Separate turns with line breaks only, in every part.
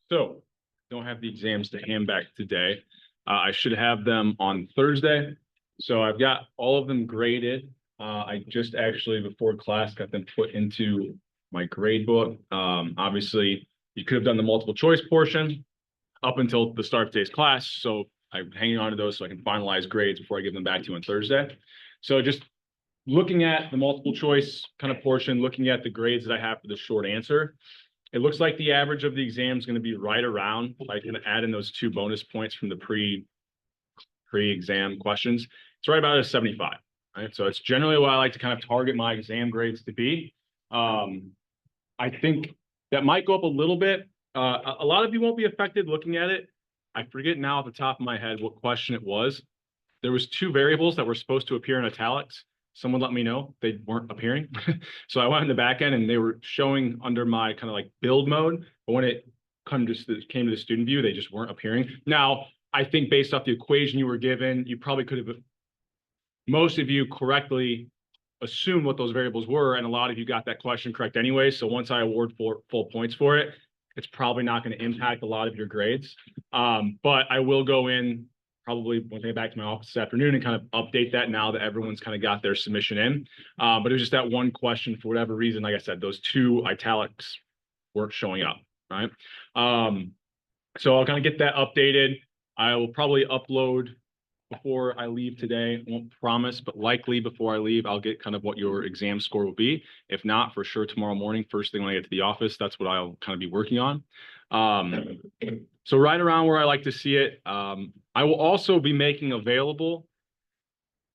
So don't have the exams to hand back today. I should have them on Thursday. So I've got all of them graded. I just actually before class got them put into my grade book. Obviously, you could have done the multiple choice portion up until the start of today's class. So I'm hanging on to those so I can finalize grades before I give them back to you on Thursday. So just looking at the multiple choice kind of portion, looking at the grades that I have for the short answer, it looks like the average of the exam is going to be right around, like going to add in those 2 bonus points from the pre-exam questions. It's right about a 75. Right? So it's generally what I like to kind of target my exam grades to be. I think that might go up a little bit. A lot of you won't be affected looking at it. I forget now off the top of my head what question it was. There was 2 variables that were supposed to appear in italics. Someone let me know they weren't appearing. So I went in the back end and they were showing under my kind of like build mode. But when it came to the student view, they just weren't appearing. Now, I think based off the equation you were given, you probably could have, most of you correctly assumed what those variables were. And a lot of you got that question correct anyway. So once I award full points for it, it's probably not going to impact a lot of your grades. But I will go in probably once I get back to my office this afternoon and kind of update that now that everyone's kind of got their submission in. But it was just that one question for whatever reason. Like I said, those 2 italics weren't showing up, right? So I'll kind of get that updated. I will probably upload before I leave today. I won't promise, but likely before I leave, I'll get kind of what your exam score will be. If not, for sure tomorrow morning, first thing when I get to the office, that's what I'll kind of be working on. So right around where I like to see it. I will also be making available,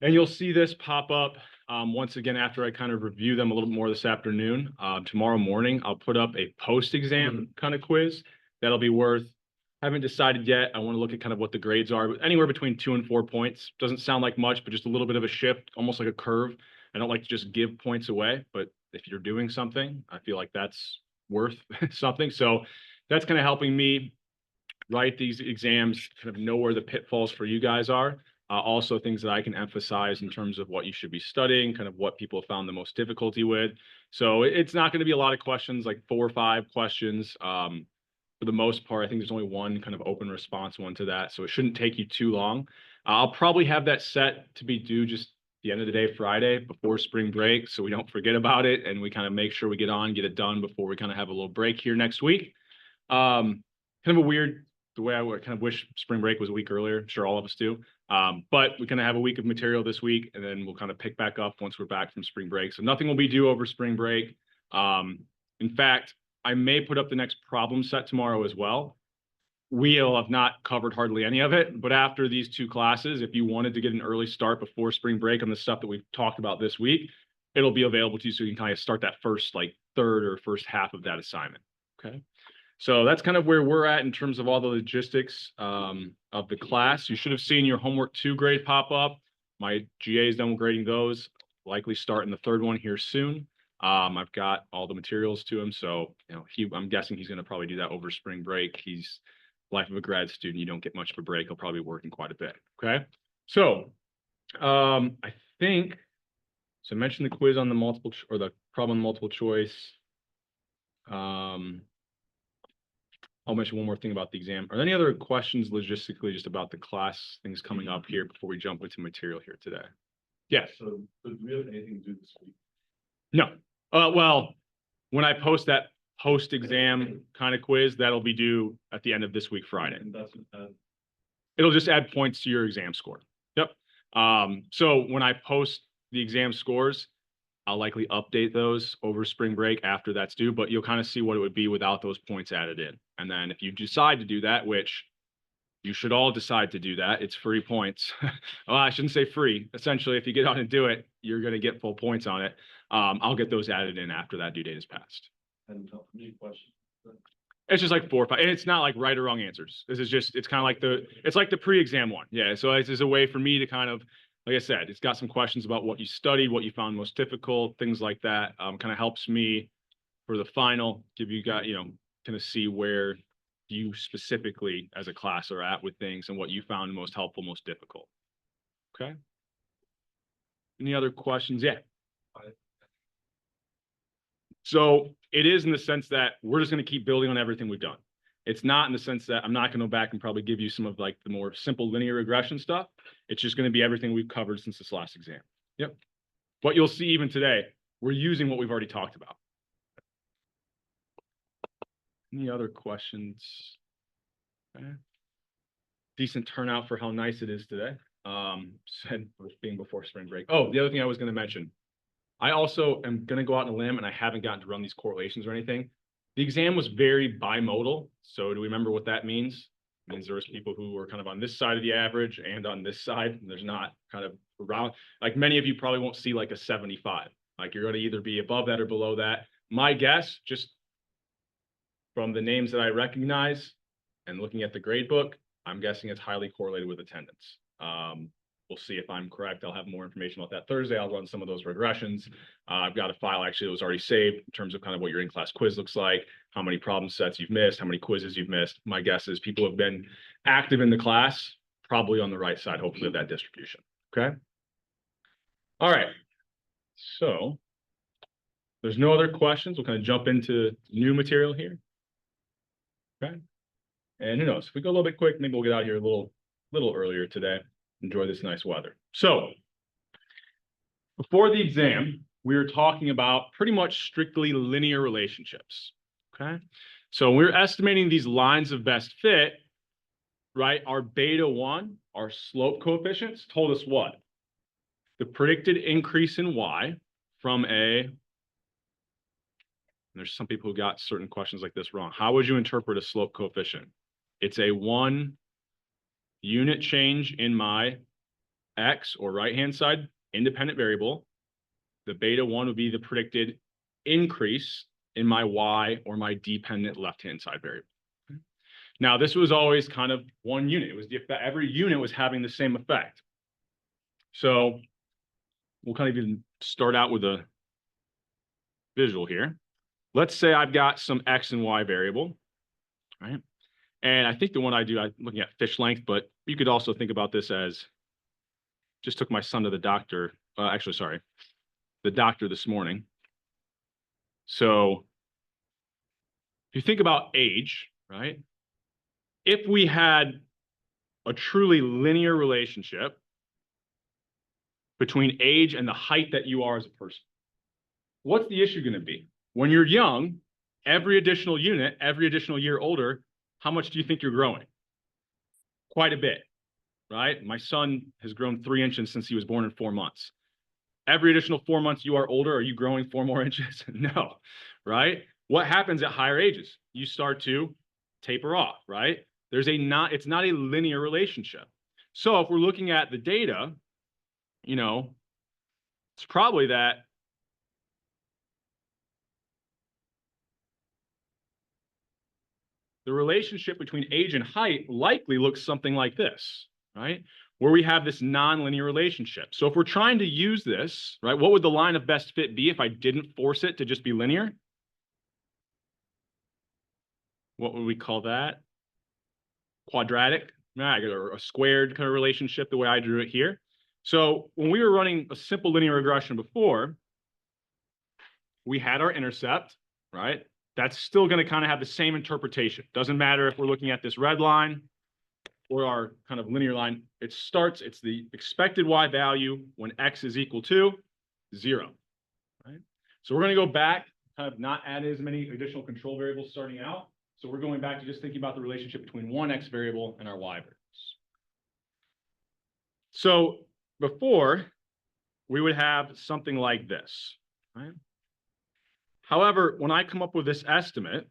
and you'll see this pop up once again after I kind of review them a little bit more this afternoon. Tomorrow morning, I'll put up a post-exam kind of quiz that'll be worth, haven't decided yet. I want to look at kind of what the grades are, but anywhere between 2 and 4 points. Doesn't sound like much, but just a little bit of a shift, almost like a curve. I don't like to just give points away, but if you're doing something, I feel like that's worth something. So that's kind of helping me write these exams, kind of know where the pitfalls for you guys are. Also things that I can emphasize in terms of what you should be studying, kind of what people have found the most difficulty with. So it's not going to be a lot of questions, like 4 or 5 questions. For the most part, I think there's only one kind of open response one to that. So it shouldn't take you too long. I'll probably have that set to be due just the end of the day, Friday, before spring break. So we don't forget about it. And we kind of make sure we get it done before we kind of have a little break here next week. Kind of a weird, the way I would kind of wish spring break was a week earlier. I'm sure all of us do. But we kind of have a week of material this week, and then we'll kind of pick back up once we're back from spring break. So nothing will be due over spring break. In fact, I may put up the next problem set tomorrow as well. We'll have not covered hardly any of it, but after these 2 classes, if you wanted to get an early start before spring break on the stuff that we've talked about this week, it'll be available to you so you can kind of start that first, like third or first half of that assignment. Okay. So that's kind of where we're at in terms of all the logistics of the class. You should have seen your homework 2 grade pop up. My GA is done with grading those, likely start in the 3rd one here soon. I've got all the materials to him. So, you know, I'm guessing he's going to probably do that over spring break. He's life of a grad student. You don't get much of a break. He'll probably be working quite a bit. Okay. So, I think, so I mentioned the quiz on the multiple or the problem multiple choice. I'll mention one more thing about the exam. Are there any other questions logistically just about the class things coming up here before we jump into material here today? Yes.
So do we have anything to do this week?
No. Well, when I post that post-exam kind of quiz, that'll be due at the end of this week, Friday.
And that's
It'll just add points to your exam score. Yep. So when I post the exam scores, I'll likely update those over spring break after that's due, but you'll kind of see what it would be without those points added in. And then if you decide to do that, which you should all decide to do that, it's free points. Well, I shouldn't say free. Essentially, if you get on and do it, you're going to get full points on it. I'll get those added in after that due date is passed.
and how many questions?
It's just like 4 or 5, and it's not like right or wrong answers. This is just, it's kind of like it's like the pre-exam one. Yeah, so it's just a way for me to kind of, like I said, it's got some questions about what you studied, what you found most difficult, things like that. Kind of helps me for the final, give you guys, kind of see where you specifically as a class are at with things and what you found most helpful, most difficult. Okay. Any other questions? Yeah. So it is in the sense that we're just going to keep building on everything we've done. It's not in the sense that I'm not going to go back and probably give you some of like the more simple linear regression stuff. It's just going to be everything we've covered since this last exam. Yep. What you'll see even today, we're using what we've already talked about. Any other questions? Okay. Decent turnout for how nice it is today. Said being before spring break. Oh, the other thing I was going to mention. I also am going to go out on a limb, and I haven't gotten to run these correlations or anything. The exam was very bimodal. So do we remember what that means? It means there was people who were kind of on this side of the average and on this side. And there's not kind of around, like many of you probably won't see like a 75. Like you're going to either be above that or below that. My guess, just from the names that I recognize and looking at the grade book, I'm guessing it's highly correlated with attendance. We'll see if I'm correct. I'll have more information about that Thursday. I'll run some of those regressions. I've got a file actually that was already saved in terms of kind of what your in-class quiz looks like, how many problem sets you've missed, how many quizzes you've missed. My guess is people have been active in the class, probably on the right side, hopefully, of that distribution. Okay. All right. So there's no other questions. We'll kind of jump into new material here. Okay. And who knows, if we go a little bit quick, maybe we'll get out here a little earlier today. Enjoy this nice weather. So before the exam, we were talking about pretty much strictly linear relationships. Okay. So when we're estimating these lines of best fit, right? Our beta 1, our slope coefficients told us what? The predicted increase in y from a, there's some people who got certain questions like this wrong. How would you interpret a slope coefficient? It's a 1 unit change in my x or right-hand side independent variable. The beta 1 would be the predicted increase in my y or my dependent left-hand side variable. Now, this was always kind of 1 unit. It was every unit was having the same effect. So we'll kind of even start out with a visual here. Let's say I've got some x and y variable, right? And I think the one I'm looking at fish length, but you could also think about this as just took my son to the doctor. Actually, sorry, the doctor this morning. So if you think about age, right? If we had a truly linear relationship between age and the height that you are as a person, what's the issue going to be? When you're young, every additional unit, every additional year older, how much do you think you're growing? Quite a bit, right? My son has grown 3 inches since he was born in 4 months. Every additional 4 months you are older, are you growing 4 more inches? No, right? What happens at higher ages? You start to taper off, right? It's not a linear relationship. So if we're looking at the data, you know, it's probably that the relationship between age and height likely looks something like this, right? Where we have this nonlinear relationship. So if we're trying to use this, right, what would the line of best fit be if I didn't force it to just be linear? What would we call that? Quadratic, or a squared kind of relationship, the way I drew it here. So when we were running a simple linear regression before, we had our intercept, right? That's still going to kind of have the same interpretation. Doesn't matter if we're looking at this red line or our kind of linear line. It's the expected y value when x is equal to 0, right? So we're going to go back, kind of not add as many additional control variables starting out. So we're going back to just thinking about the relationship between one x variable and our y variables. So before, we would have something like this, right? However, when I come up with this estimate,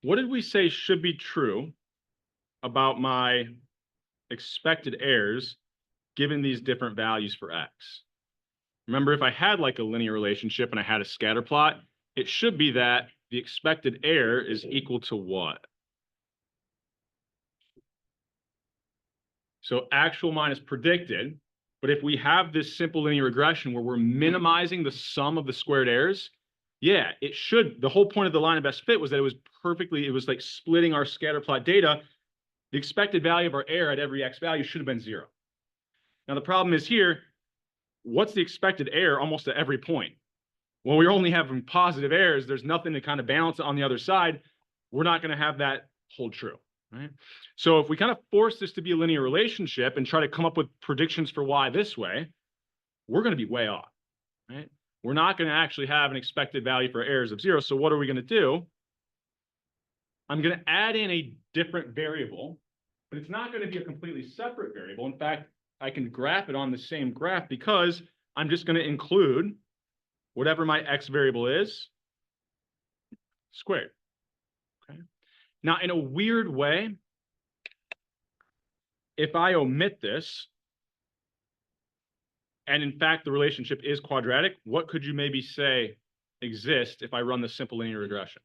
what did we say should be true about my expected errors given these different values for x? Remember, if I had like a linear relationship and I had a scatter plot, it should be that the expected error is equal to what? So actual minus predicted. But if we have this simple linear regression where we're minimizing the sum of the squared errors, yeah, it should. The whole point of the line of best fit was that it was like splitting our scatter plot data. The expected value of our error at every x value should have been 0. Now, the problem is here, what's the expected error almost at every point? Well, we're only having positive errors. There's nothing to kind of balance it on the other side. we're not going to have that hold true, right? So if we kind of force this to be a linear relationship and try to come up with predictions for y this way, we're going to be way off, right? We're not going to actually have an expected value for errors of 0. So what are we going to do? I'm going to add in a different variable, but it's not going to be a completely separate variable. In fact, I can graph it on the same graph because I'm just going to include whatever my x variable is squared. Okay. Now, in a weird way, if I omit this, and in fact, the relationship is quadratic, what could you maybe say exists if I run the simple linear regression?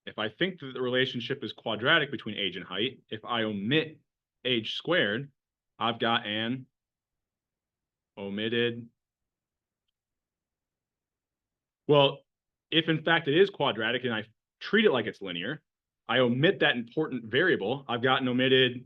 If I think that the relationship is quadratic between age and height, if I omit age squared, I've got an omitted. Well, if in fact it is quadratic and I treat it like it's linear, I omit that important variable, I've got an omitted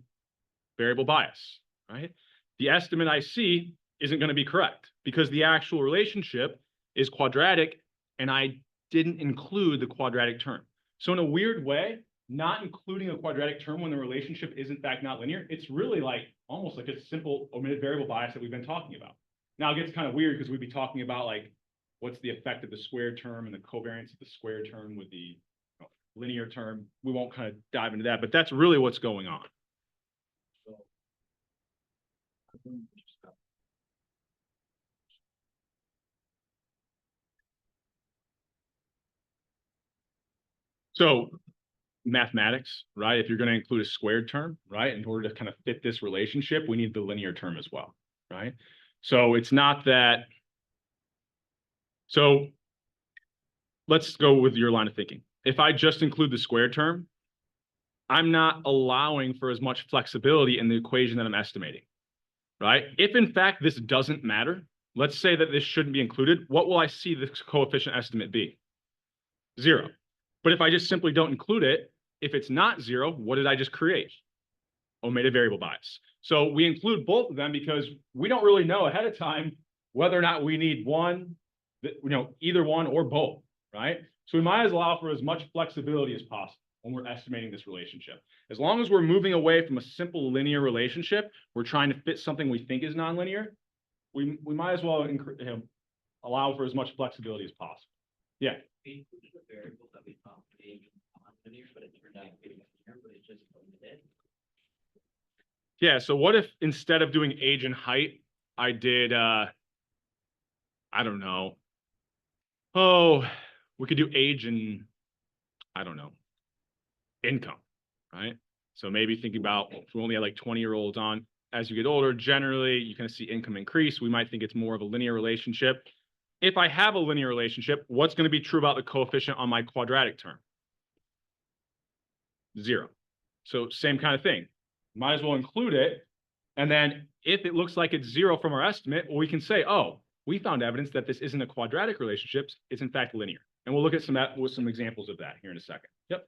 variable bias, right? The estimate I see isn't going to be correct because the actual relationship is quadratic and I didn't include the quadratic term. So in a weird way, not including a quadratic term when the relationship is in fact not linear, it's really like almost like a simple omitted variable bias that we've been talking about. Now it gets kind of weird because we'd be talking about like what's the effect of the squared term and the covariance of the squared term with the linear term. We won't kind of dive into that, but that's really what's going on. So mathematics, right? If you're going to include a squared term, right? In order to kind of fit this relationship, we need the linear term as well, right? So it's not that. So let's go with your line of thinking. If I just include the squared term, I'm not allowing for as much flexibility in the equation that I'm estimating, right? If in fact this doesn't matter, let's say that this shouldn't be included, what will I see the coefficient estimate be? 0. But if I just simply don't include it, if it's not 0, what did I just create? Omitted variable bias. So we include both of them because we don't really know ahead of time whether or not we need one, either one or both, right? So we might as well allow for as much flexibility as possible when we're estimating this relationship. As long as we're moving away from a simple linear relationship, we're trying to fit something we think is nonlinear, we might as well allow for as much flexibility as possible. Yeah.
We included a variable that we found to be non-linear, but it turned out to be linear, but it's just omitted.
Yeah, so what if instead of doing age and height, I did, I don't know. Oh, we could do age and, I don't know, income, right? So maybe thinking about if we only had like 20-year-olds on, as you get older, generally you kind of see income increase. We might think it's more of a linear relationship. If I have a linear relationship, what's going to be true about the coefficient on my quadratic term? 0. So same kind of thing. Might as well include it. And then if it looks like it's 0 from our estimate, well, we can say, oh, we found evidence that this isn't a quadratic relationship. It's in fact linear. And we'll look at some examples of that here in a second. Yep.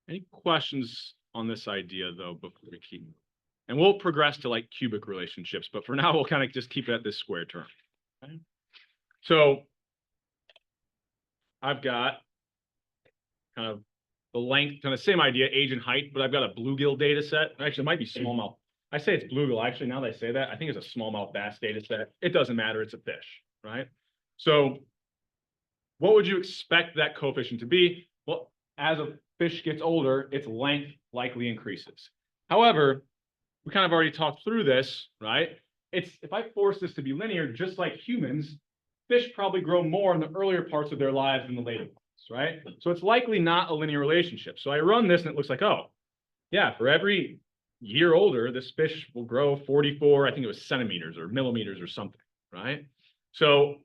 Any questions on this idea, though, before we keep? And we'll progress to like cubic relationships, but for now, we'll kind of just keep it at this square term. Okay? So I've got kind of the length, kind of same idea, age and height, but I've got a bluegill data set. Actually, it might be smallmouth. I say it's bluegill. Actually, now that I say that, I think it's a smallmouth bass data set. It doesn't matter. It's a fish, right? So what would you expect that coefficient to be? Well, as a fish gets older, its length likely increases. However, we kind of already talked through this, right? If I force this to be linear, just like humans, fish probably grow more in the earlier parts of their lives than the later parts, right? So it's likely not a linear relationship. So I run this and it looks like, oh, yeah, for every year older, this fish will grow 44, I think it was centimeters or millimeters or something, right? So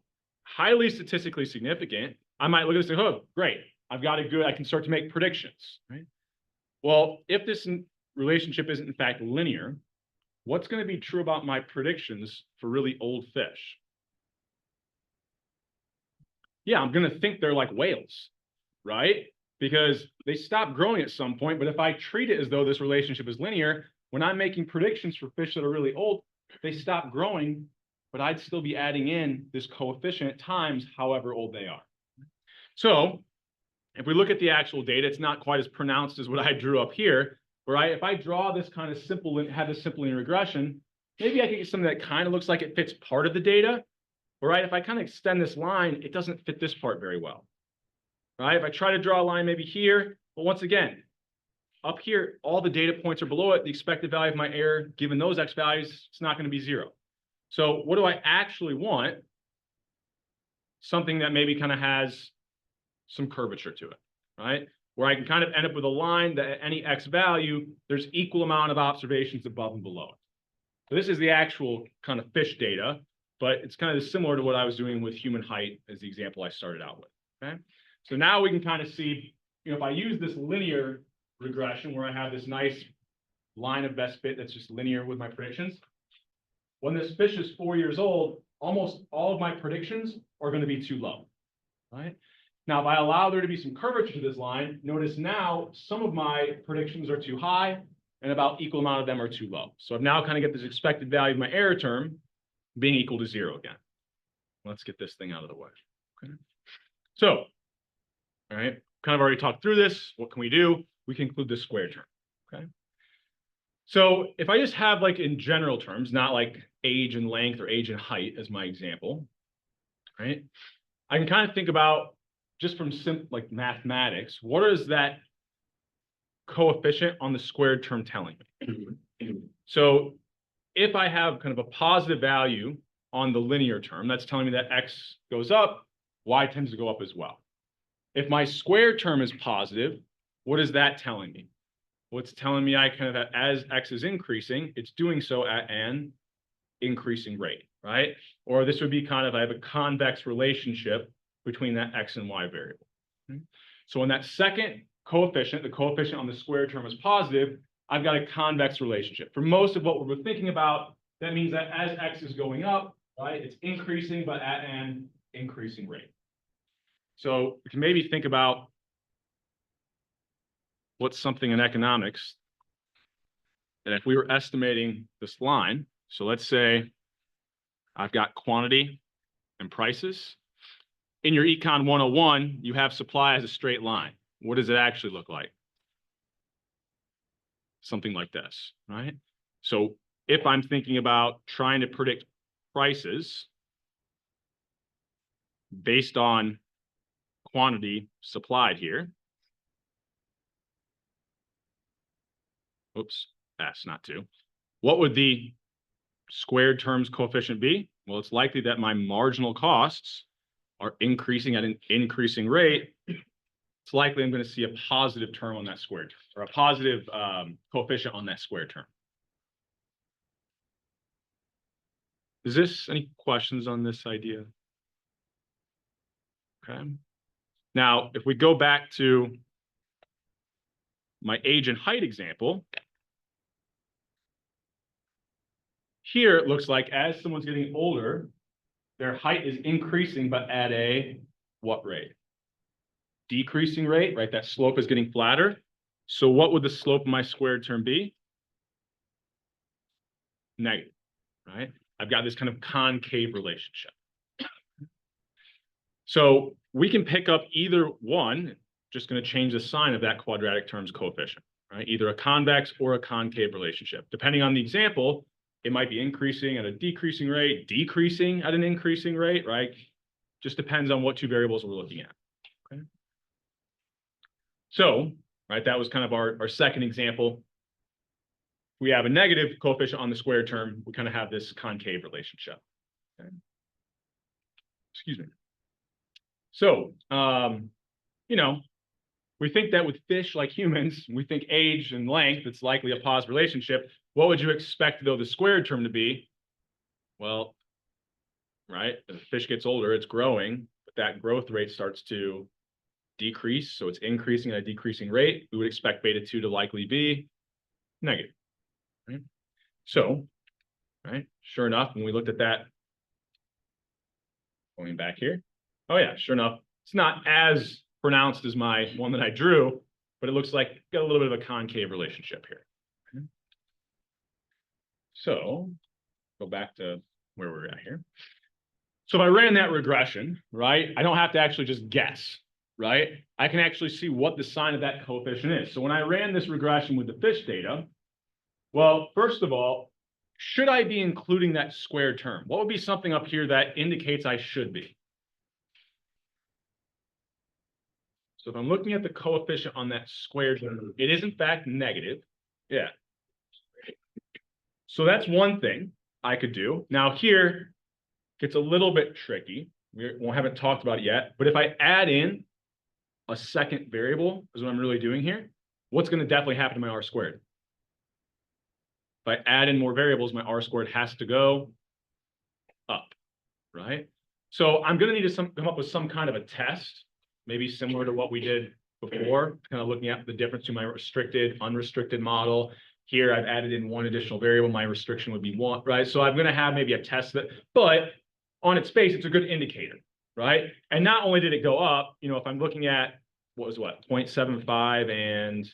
highly statistically significant. I might look at this and say, oh, great, I've got I can start to make predictions, right? Well, if this relationship isn't in fact linear, what's going to be true about my predictions for really old fish? Yeah, I'm going to think they're like whales, right? Because they stop growing at some point. But if I treat it as though this relationship is linear, when I'm making predictions for fish that are really old, they stop growing, but I'd still be adding in this coefficient times however old they are. So if we look at the actual data, it's not quite as pronounced as what I drew up here, right? If I draw this kind of simple and have this simple linear regression, maybe I can get something that kind of looks like it fits part of the data, right? If I kind of extend this line, it doesn't fit this part very well, right? If I try to draw a line maybe here, but once again, up here, all the data points are below it. The expected value of my error, given those X values, it's not going to be 0. So what do I actually want? Something that maybe kind of has some curvature to it, right? Where I can kind of end up with a line that at any X value, there's equal amount of observations above and below it. So this is the actual kind of fish data, but it's kind of similar to what I was doing with human height as the example I started out with, okay? So now we can kind of see, if I use this linear regression where I have this nice line of best fit that's just linear with my predictions, when this fish is 4 years old, almost all of my predictions are going to be too low, right? Now, if I allow there to be some curvature to this line, notice now some of my predictions are too high and about equal amount of them are too low. So I've now kind of get this expected value of my error term being equal to 0 again. Let's get this thing out of the way. Okay. So, all right, kind of already talked through this. What can we do? We can include this square term, okay? So if I just have like in general terms, not like age and length or age and height as my example, right? I can kind of think about just from like mathematics, what is that coefficient on the squared term telling me? So if I have kind of a positive value on the linear term, that's telling me that X goes up, Y tends to go up as well. If my squared term is positive, what is that telling me? Well, it's telling me I kind of, as X is increasing, it's doing so at an increasing rate, right? Or this would be kind of, I have a convex relationship between that X and Y variable. So when that second coefficient, the coefficient on the square term is positive, I've got a convex relationship. For most of what we're thinking about, that means that as X is going up, right, it's increasing, but at an increasing rate. So we can maybe think about what's something in economics that if we were estimating this line, so let's say I've got quantity and prices. In your Econ 101, you have supply as a straight line. What does it actually look like? Something like this, right? So if I'm thinking about trying to predict prices based on quantity supplied here, oops, that's not 2. What would the squared terms coefficient be? Well, it's likely that my marginal costs are increasing at an increasing rate. It's likely I'm going to see a positive term on that squared term, or a positive coefficient on that squared term. Is this any questions on this idea? Okay. Now, if we go back to my age and height example, here it looks like as someone's getting older, their height is increasing, but at a what rate? Decreasing rate, right? That slope is getting flatter. So what would the slope of my squared term be? Negative, right? I've got this kind of concave relationship. So we can pick up either one, just going to change the sign of that quadratic term's coefficient, right? Either a convex or a concave relationship. Depending on the example, it might be increasing at a decreasing rate, decreasing at an increasing rate, right? Just depends on what 2 variables we're looking at. Okay. So, right, that was kind of our second example. We have a negative coefficient on the square term. We kind of have this concave relationship. Okay. Excuse me. So, we think that with fish like humans, we think age and length, it's likely a positive relationship. What would you expect, though, the squared term to be? Well, right, as the fish gets older, it's growing, but that growth rate starts to decrease. So it's increasing at a decreasing rate. We would expect beta 2 to likely be negative. Right? So, right, sure enough, when we looked at that, going back here, oh yeah, sure enough, it's not as pronounced as my one that I drew, but it looks like got a little bit of a concave relationship here. Okay. So go back to where we're at here. So if I ran that regression, right, I don't have to actually just guess, right, I can actually see what the sign of that coefficient is. So when I ran this regression with the fish data, well, first of all, should I be including that squared term? What would be something up here that indicates I should be? So if I'm looking at the coefficient on that squared term, it is in fact negative. Yeah. So that's one thing I could do. Now here gets a little bit tricky. We haven't talked about it yet, but if I add in a second variable is what I'm really doing here, what's going to definitely happen to my R squared? If I add in more variables, my R squared has to go up, right? So I'm going to need to come up with some kind of a test, maybe similar to what we did before, kind of looking at the difference between my restricted, unrestricted model. Here, I've added in one additional variable. My restriction would be 1, right? So I'm going to have maybe a test that, but on its face, it's a good indicator, right? And not only did it go up, you know, if I'm looking at what was 0.75 and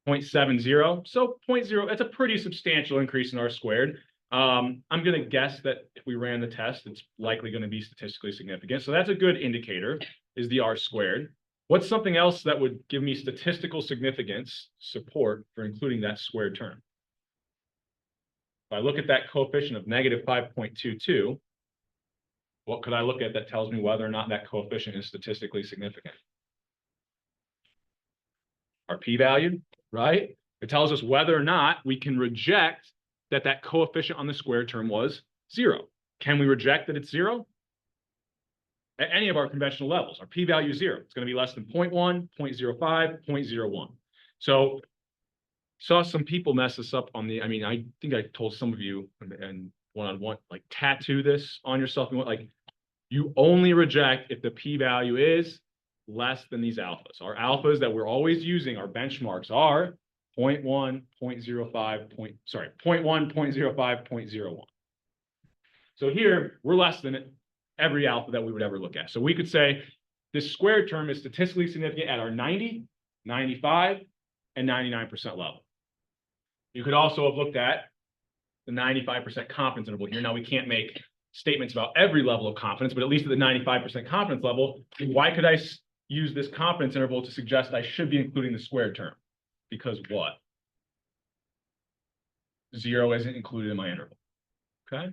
0.70, so 0.0, that's a pretty substantial increase in R squared. I'm going to guess that if we ran the test, it's likely going to be statistically significant. So that's a good indicator, is the R squared. What's something else that would give me statistical significance support for including that squared term? If I look at that coefficient of negative 5.22, what could I look at that tells me whether or not that coefficient is statistically significant? Our p-value, right? It tells us whether or not we can reject that coefficient on the squared term was 0. Can we reject that it's 0? At any of our conventional levels, our p-value is 0. It's going to be less than 0.1, 0.05, 0.01. So saw some people mess this up on the, I mean, I think I told some of you and one-on-one, like tattoo this on yourself. Like you only reject if the p-value is less than these alphas. Our alphas that we're always using, our benchmarks are 0.1, 0.05, 0.1, 0.05, 0.01. So here, we're less than every alpha that we would ever look at. So we could say this squared term is statistically significant at our 90, 95, and 99% level. You could also have looked at the 95% confidence interval here. Now, we can't make statements about every level of confidence, but at least at the 95% confidence level, why could I use this confidence interval to suggest I should be including the squared term? Because what? 0 isn't included in my interval, okay?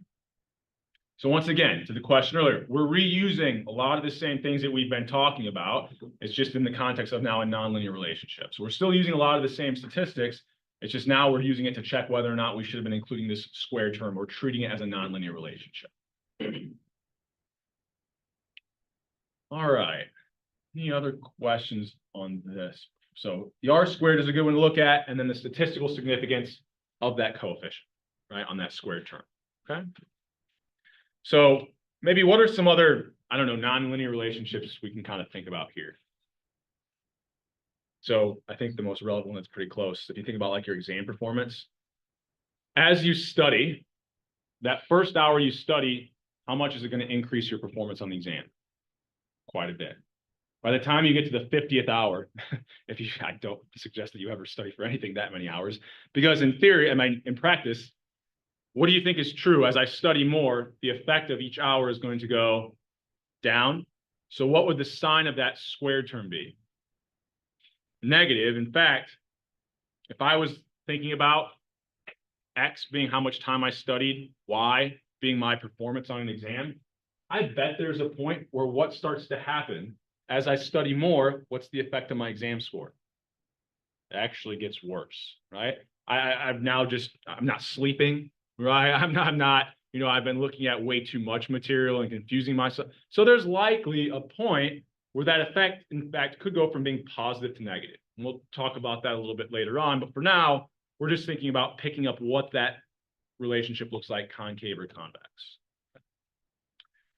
So once again, to the question earlier, we're reusing a lot of the same things that we've been talking about. It's just in the context of now a nonlinear relationship. So we're still using a lot of the same statistics. It's just now we're using it to check whether or not we should have been including this squared term or treating it as a nonlinear relationship. All right. Any other questions on this? So the R squared is a good one to look at, and then the statistical significance of that coefficient, right, on that squared term, okay? So maybe what are some other, I don't know, nonlinear relationships we can kind of think about here? So I think the most relevant one that's pretty close. If you think about like your exam performance, as you study, that first hour you study, how much is it going to increase your performance on the exam? Quite a bit. By the time you get to the 50th hour, I don't suggest that you ever study for anything that many hours, because in theory, I mean, in practice, what do you think is true? As I study more, the effect of each hour is going to go down. So what would the sign of that squared term be? Negative. In fact, if I was thinking about X being how much time I studied, Y being my performance on an exam, I bet there's a point where what starts to happen as I study more, what's the effect of my exam score? It actually gets worse, right? I'm not sleeping, right? I'm not, you know, I've been looking at way too much material and confusing myself. So there's likely a point where that effect, in fact, could go from being positive to negative. And we'll talk about that a little bit later on. But for now, we're just thinking about picking up what that relationship looks like, concave or convex.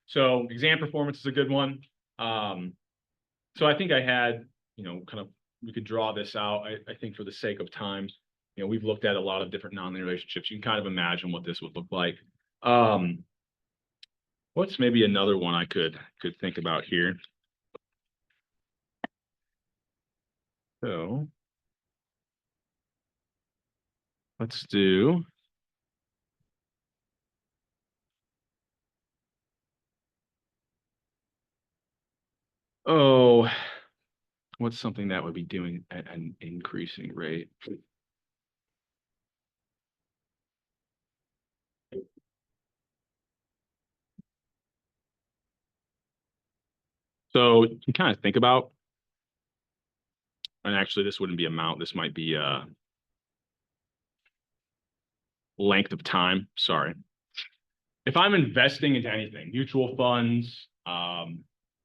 So exam performance is a good one. So I think I had, you know, kind of, we could draw this out. I think for the sake of time, you know, we've looked at a lot of different nonlinear relationships. You can kind of imagine what this would look like. What's maybe another one I could think about here? So let's do. Oh, what's something that would be doing at an increasing rate? So you can kind of think about, and actually this wouldn't be amount, this might be length of time. Sorry. If I'm investing into anything, mutual funds,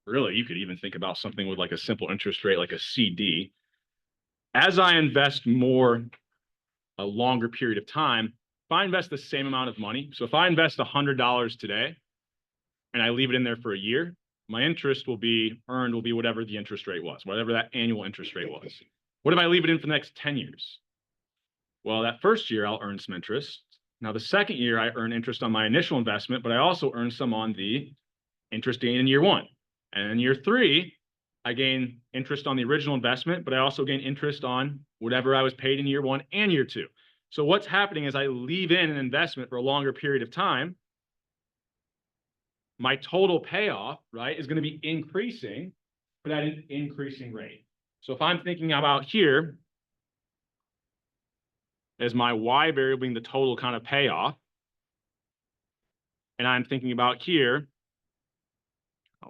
really, you could even think about something with like a simple interest rate, like a CD. As I invest more, a longer period of time, if I invest the same amount of money, so if I invest $100 today and I leave it in there for a year, my interest will be earned, will be whatever the interest rate was, whatever that annual interest rate was. What if I leave it in for the next 10 years? Well, that first year I'll earn some interest. Now, the second year I earn interest on my initial investment, but I also earn some on the interest gain in year one. And in year three, I gain interest on the original investment, but I also gain interest on whatever I was paid in year one and year two. So what's happening is I leave in an investment for a longer period of time. My total payoff, right, is going to be increasing, but at an increasing rate. So if I'm thinking about here as my Y variable being the total kind of payoff, and I'm thinking about here,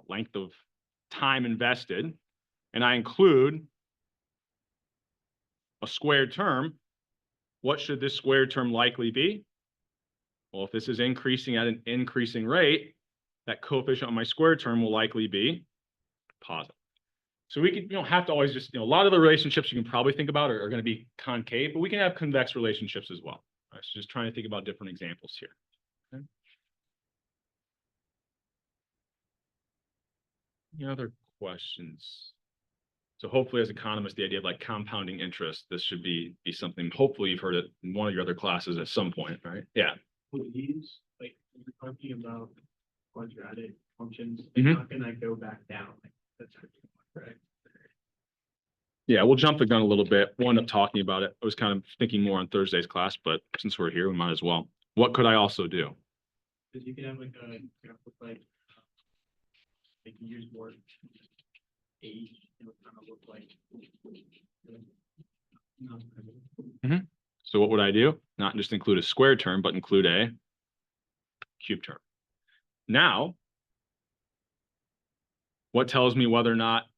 length of time invested, and I include a squared term, what should this squared term likely be? Well, if this is increasing at an increasing rate, that coefficient on my squared term will likely be positive. So we could, have to always just, a lot of the relationships you can probably think about are going to be concave, but we can have convex relationships as well. All right, so just trying to think about different examples here. Okay. Any other questions? So hopefully as economists, the idea of like compounding interest, this should be something, hopefully you've heard it in one of your other classes at some point, right? Yeah.
With these, like, you're talking about quadratic functions,
Mhm.
they're not gonna go back down, like, that's correct.
Yeah, we'll jump the gun a little bit. We'll end up talking about it. I was kind of thinking more on Thursday's class, but since we're here, we might as well. What could I also do?
Because you can have like a graph like use more age, it would kind of look like.
So what would I do? Not just include a square term, but include a cube term. Now, what tells me whether or not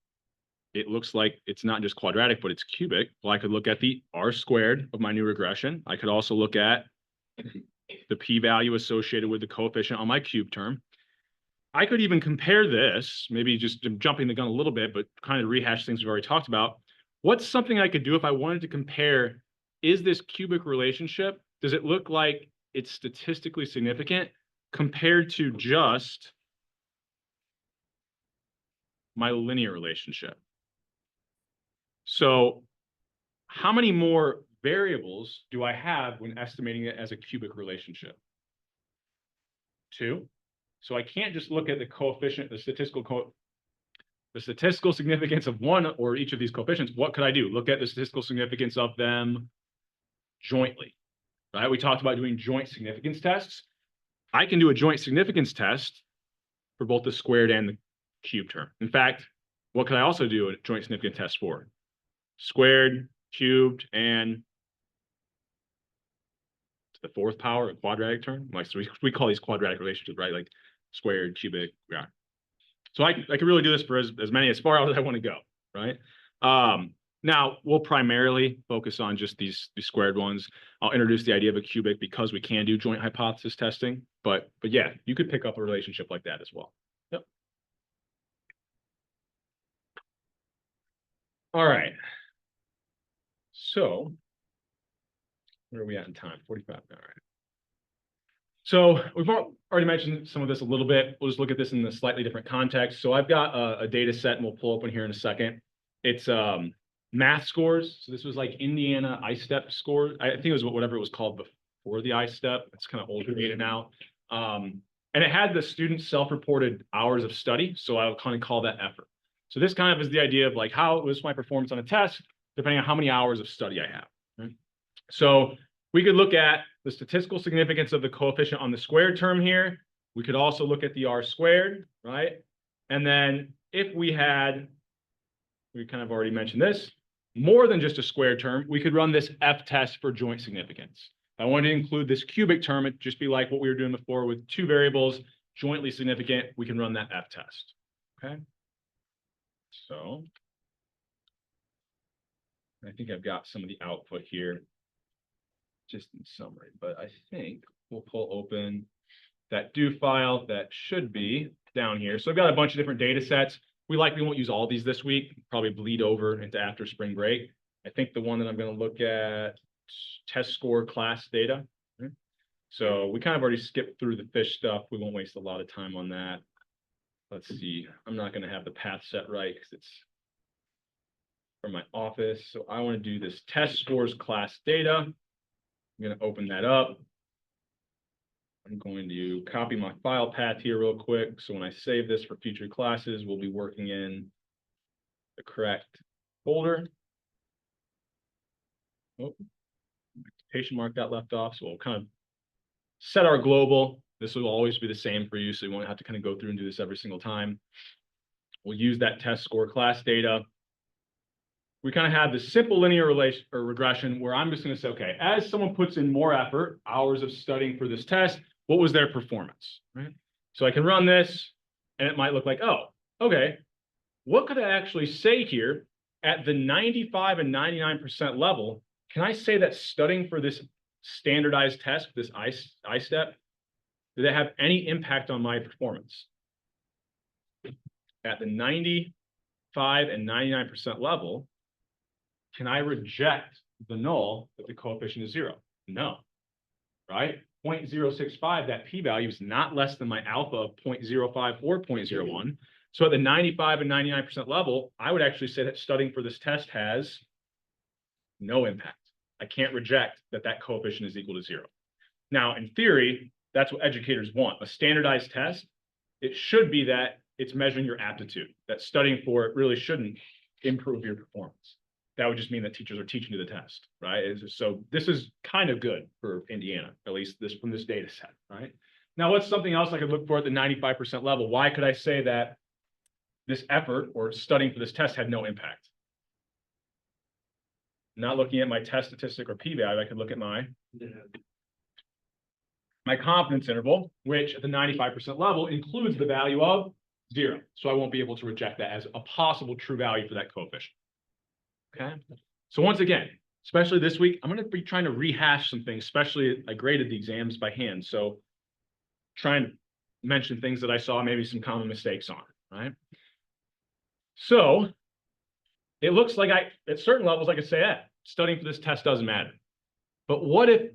it looks like it's not just quadratic, but it's cubic? Well, I could look at the R squared of my new regression. I could also look at the p-value associated with the coefficient on my cube term. I could even compare this, maybe just jumping the gun a little bit, but kind of rehash things we've already talked about. What's something I could do if I wanted to compare, is this cubic relationship, does it look like it's statistically significant compared to just my linear relationship? So how many more variables do I have when estimating it as a cubic relationship? 2. So I can't just look at the coefficient, the statistical significance of one or each of these coefficients. What could I do? Look at the statistical significance of them jointly, right? We talked about doing joint significance tests. I can do a joint significance test for both the squared and the cube term. In fact, what could I also do a joint significance test for? Squared, cubed, and to the fourth power, a quadratic term. Like, so we call these quadratic relationships, right? Like squared, cubic, yeah. So I could really do this for as many, as far out as I want to go, right? Now we'll primarily focus on just these squared ones. I'll introduce the idea of a cubic because we can do joint hypothesis testing, but yeah, you could pick up a relationship like that as well. Yep. All right. So where are we at in time? 45. All right. So we've already mentioned some of this a little bit. We'll just look at this in a slightly different context. So I've got a data set, and we'll pull open here in a second. It's math scores. So this was like Indiana ISTEP score. I think it was whatever it was called before the ISTEP. It's kind of older data now. And it had the students' self-reported hours of study. So I'll kind of call that effort. So this kind of is the idea of like how was my performance on a test, depending on how many hours of study I have. Right? So we could look at the statistical significance of the coefficient on the squared term here. We could also look at the R squared, right? And then if we kind of already mentioned this, more than just a square term, we could run this F test for joint significance. If I wanted to include this cubic term, it'd just be like what we were doing before with two variables, jointly significant, we can run that F test, okay? So I think I've got some of the output here just in summary, but I think we'll pull open that do file that should be down here. So I've got a bunch of different data sets. We likely won't use all these this week, probably bleed over into after spring break. I think the one that I'm going to look at, test score class data. So we kind of already skipped through the fish stuff. We won't waste a lot of time on that. Let's see. I'm not going to have the path set right because it's from my office. So I want to do this test scores class data. I'm going to open that up. I'm going to copy my file path here real quick. So when I save this for future classes, we'll be working in the correct folder. Oh, patient mark got left off. So we'll kind of set our global. This will always be the same for you. So you won't have to kind of go through and do this every single time. We'll use that test score class data. We kind of have this simple linear relation or regression where I'm just going to say, okay, as someone puts in more effort, hours of studying for this test, what was their performance, right? So I can run this and it might look like, oh, okay, what could I actually say here at the 95 and 99% level? Can I say that studying for this standardized test, this I step, did it have any impact on my performance? At the 95 and 99% level, can I reject the null that the coefficient is 0? No, right? 0.065, that p-value is not less than my alpha of 0.05 or 0.01. So at the 95 and 99% level, I would actually say that studying for this test has no impact. I can't reject that that coefficient is equal to 0. Now, in theory, that's what educators want. A standardized test, it should be that it's measuring your aptitude, that studying for it really shouldn't improve your performance. That would just mean that teachers are teaching you the test, right? So this is kind of good for Indiana, at least this from this data set, right? Now, what's something else I could look for at the 95% level? Why could I say that this effort or studying for this test had no impact? Not looking at my test statistic or p-value, I could look at my confidence interval, which at the 95% level includes the value of 0. So I won't be able to reject that as a possible true value for that coefficient. Okay, so once again, especially this week, I'm going to be trying to rehash some things, especially I graded the exams by hand. So try and mention things that I saw maybe some common mistakes on, right? So it looks like at certain levels, I could say, studying for this test doesn't matter. But what if,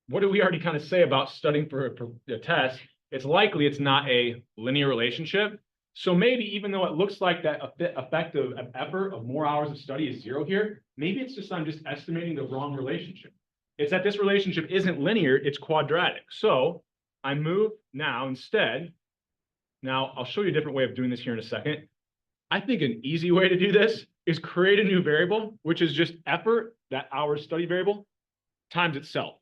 what do we already kind of say about studying for a test? It's likely it's not a linear relationship. So maybe even though it looks like that effective effort of more hours of study is 0 here, maybe it's just I'm just estimating the wrong relationship. It's that this relationship isn't linear, it's quadratic. So I move now instead. Now I'll show you a different way of doing this here in a second. I think an easy way to do this is create a new variable, which is just effort, that hours study variable, times itself.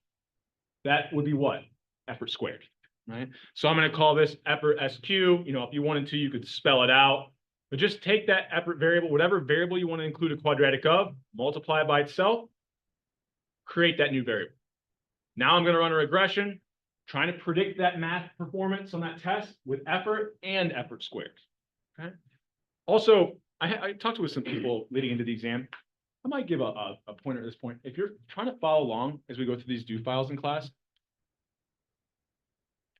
That would be what? Effort squared. Right? So I'm going to call this effort SQ. If you wanted to, you could spell it out, but just take that effort variable, whatever variable you want to include a quadratic of, multiply it by itself, create that new variable. Now I'm going to run a regression, trying to predict that math performance on that test with effort and effort squared. Okay. Also, I talked with some people leading into the exam. I might give a pointer at this point. If you're trying to follow along as we go through these do files in class,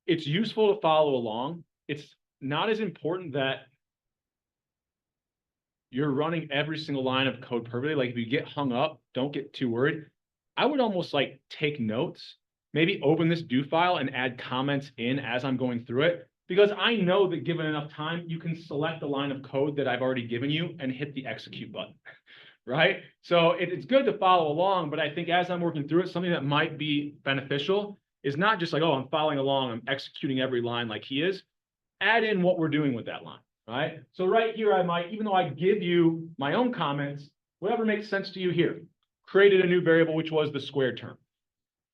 it's useful to follow along. It's not as important that you're running every single line of code perfectly. Like if you get hung up, don't get too worried. I would almost like take notes, maybe open this do file and add comments in as I'm going through it, because I know that given enough time, you can select the line of code that I've already given you and hit the execute button, right? So it's good to follow along, but I think as I'm working through it, something that might be beneficial is not just like, oh, I'm following along, I'm executing every line like he is. Add in what we're doing with that line, right? So right here, I might, even though I give you my own comments, whatever makes sense to you here, created a new variable, which was the squared term,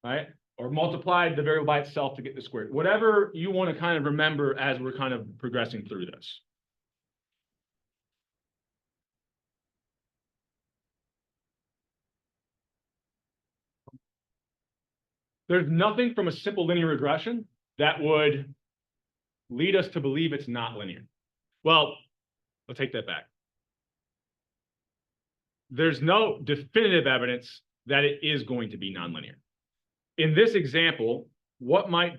right? or multiplied the variable by itself to get the squared. Whatever you want to kind of remember as we're kind of progressing through this. There's nothing from a simple linear regression that would lead us to believe it's not linear. Well, I'll take that back. There's no definitive evidence that it is going to be nonlinear. In this example, what might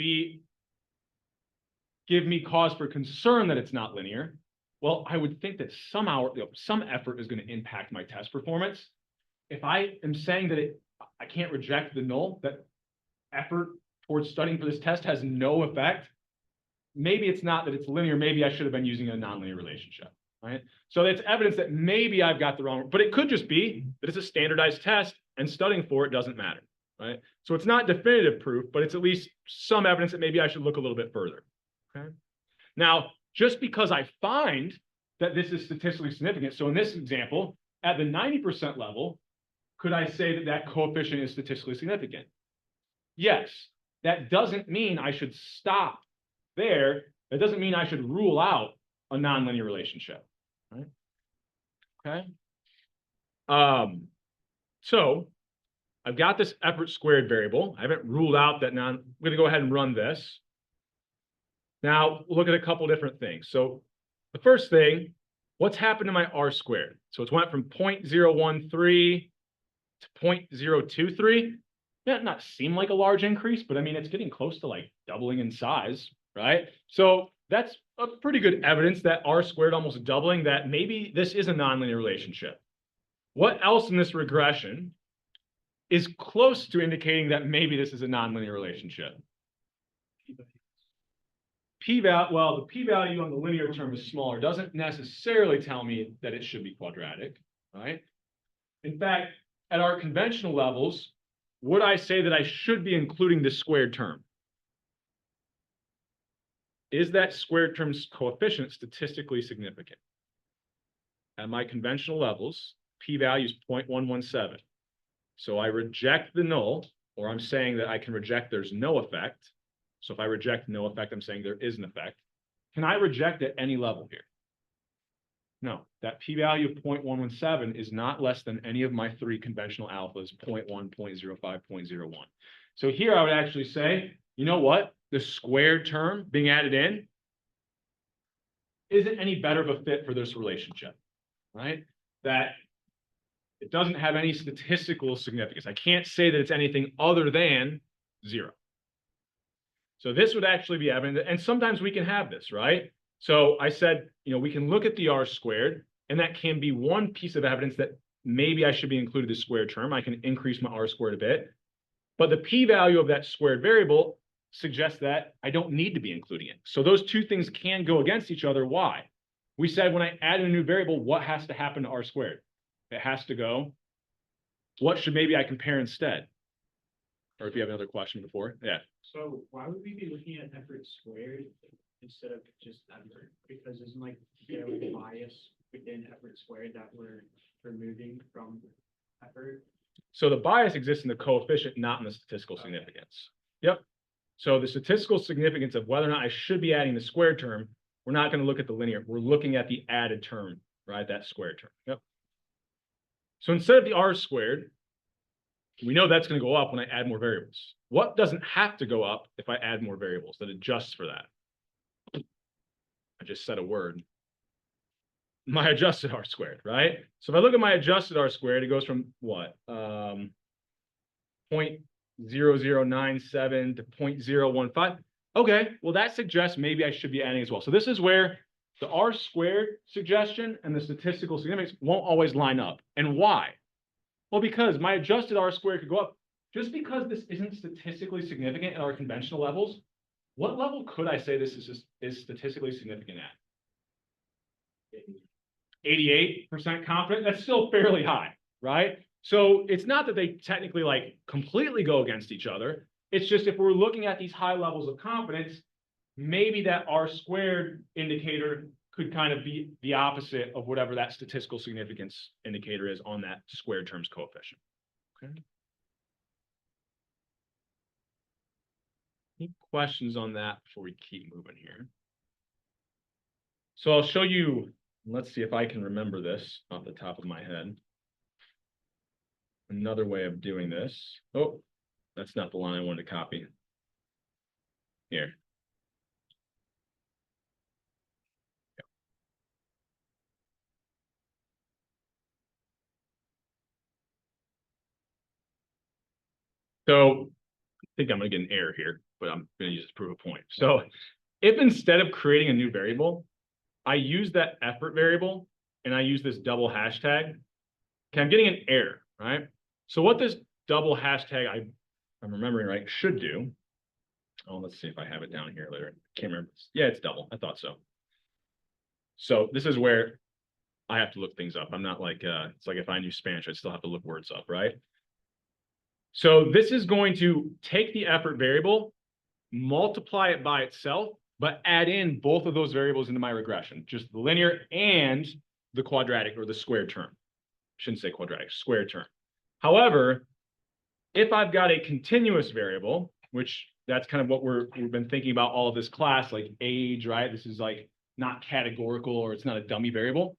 give me cause for concern that it's not linear? Well, I would think that somehow, some effort is going to impact my test performance. If I am saying that I can't reject the null, that effort towards studying for this test has no effect, maybe it's not that it's linear, maybe I should have been using a nonlinear relationship, right? So that's evidence that maybe I've got the wrong, but it could just be that it's a standardized test and studying for it doesn't matter, right? So it's not definitive proof, but it's at least some evidence that maybe I should look a little bit further, okay? Now, just because I find that this is statistically significant, so in this example, at the 90% level, could I say that that coefficient is statistically significant? Yes. That doesn't mean I should stop there. That doesn't mean I should rule out a nonlinear relationship, right? Okay. So I've got this effort squared variable. I haven't ruled out that I'm going to go ahead and run this. Now, we'll look at a couple different things. So the first thing, what's happened to my R squared? So it's went from 0.013 to 0.023. That not seem like a large increase, but I mean, it's getting close to like doubling in size, right? So that's a pretty good evidence that R squared almost doubling, that maybe this is a nonlinear relationship. What else in this regression is close to indicating that maybe this is a nonlinear relationship? P-value, well, the p-value on the linear term is smaller, doesn't necessarily tell me that it should be quadratic, right? In fact, at our conventional levels, would I say that I should be including the squared term? Is that squared term's coefficient statistically significant? At my conventional levels, p-value is 0.117. So I reject the null, or I'm saying that I can reject there's no effect. So if I reject no effect, I'm saying there is an effect. Can I reject at any level here? No, that p-value of 0.117 is not less than any of my three conventional alphas, 0.1, 0.05, 0.01. So here I would actually say, you know what? The squared term being added in isn't any better of a fit for this relationship, right? That it doesn't have any statistical significance. I can't say that it's anything other than 0. So this would actually be evident, and sometimes we can have this, right? So I said, we can look at the R squared, and that can be one piece of evidence that maybe I should be included the squared term. I can increase my R squared a bit, but the p-value of that squared variable suggests that I don't need to be including it. So those two things can go against each other. Why? We said when I add a new variable, what has to happen to R squared? It has to go. What should maybe I compare instead? Or if you have another question before, yeah.
So why would we be looking at effort squared instead of just effort? Because isn't there a bias within effort squared that we're removing from effort?
So the bias exists in the coefficient, not in the statistical significance. Yep. So the statistical significance of whether or not I should be adding the squared term, we're not going to look at the linear. We're looking at the added term, right? That squared term. Yep. So instead of the R squared, we know that's going to go up when I add more variables. What doesn't have to go up if I add more variables that adjusts for that? I just said a word. My adjusted R squared, right? So if I look at my adjusted R squared, it goes from what? 0.0097 to 0.015. Okay, well, that suggests maybe I should be adding as well. So this is where the R squared suggestion and the statistical significance won't always line up. And why? Well, because my adjusted R squared could go up. Just because this isn't statistically significant at our conventional levels, what level could I say this is statistically significant at? 88% confident. That's still fairly high, right? So it's not that they technically completely go against each other. It's just if we're looking at these high levels of confidence, maybe that R squared indicator could kind of be the opposite of whatever that statistical significance indicator is on that squared term's coefficient. Okay. Any questions on that before we keep moving here? So I'll show you, let's see if I can remember this off the top of my head. Another way of doing this. Oh, that's not the line I wanted to copy. Here. So I think I'm going to get an error here, but I'm going to use this to prove a point. So if instead of creating a new variable, I use that effort variable and I use this double hashtag, okay, I'm getting an error, right? So what this double hashtag, I'm remembering right, should do. Oh, let's see if I have it down here later. Can't remember. Yeah, it's double. I thought so. So this is where I have to look things up. I'm not like, it's like if I knew Spanish, I'd still have to look words up, right? So this is going to take the effort variable, multiply it by itself, but add in both of those variables into my regression, just the linear and the quadratic or the squared term. Shouldn't say quadratic, squared term. However, if I've got a continuous variable, which that's kind of what we've been thinking about all of this class, like age, right? This is like not categorical or it's not a dummy variable.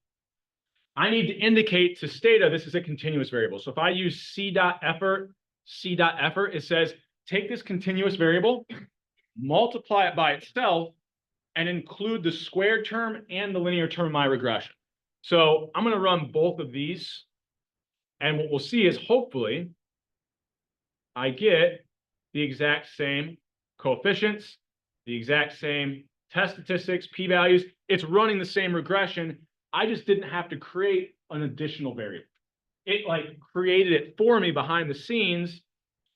I need to indicate to Stata this is a continuous variable. So if I use c.effort, it says take this continuous variable, multiply it by itself, and include the squared term and the linear term in my regression. So I'm going to run both of these. And what we'll see is hopefully I get the exact same coefficients, the exact same test statistics, p-values. It's running the same regression. I just didn't have to create an additional variable. It like created it for me behind the scenes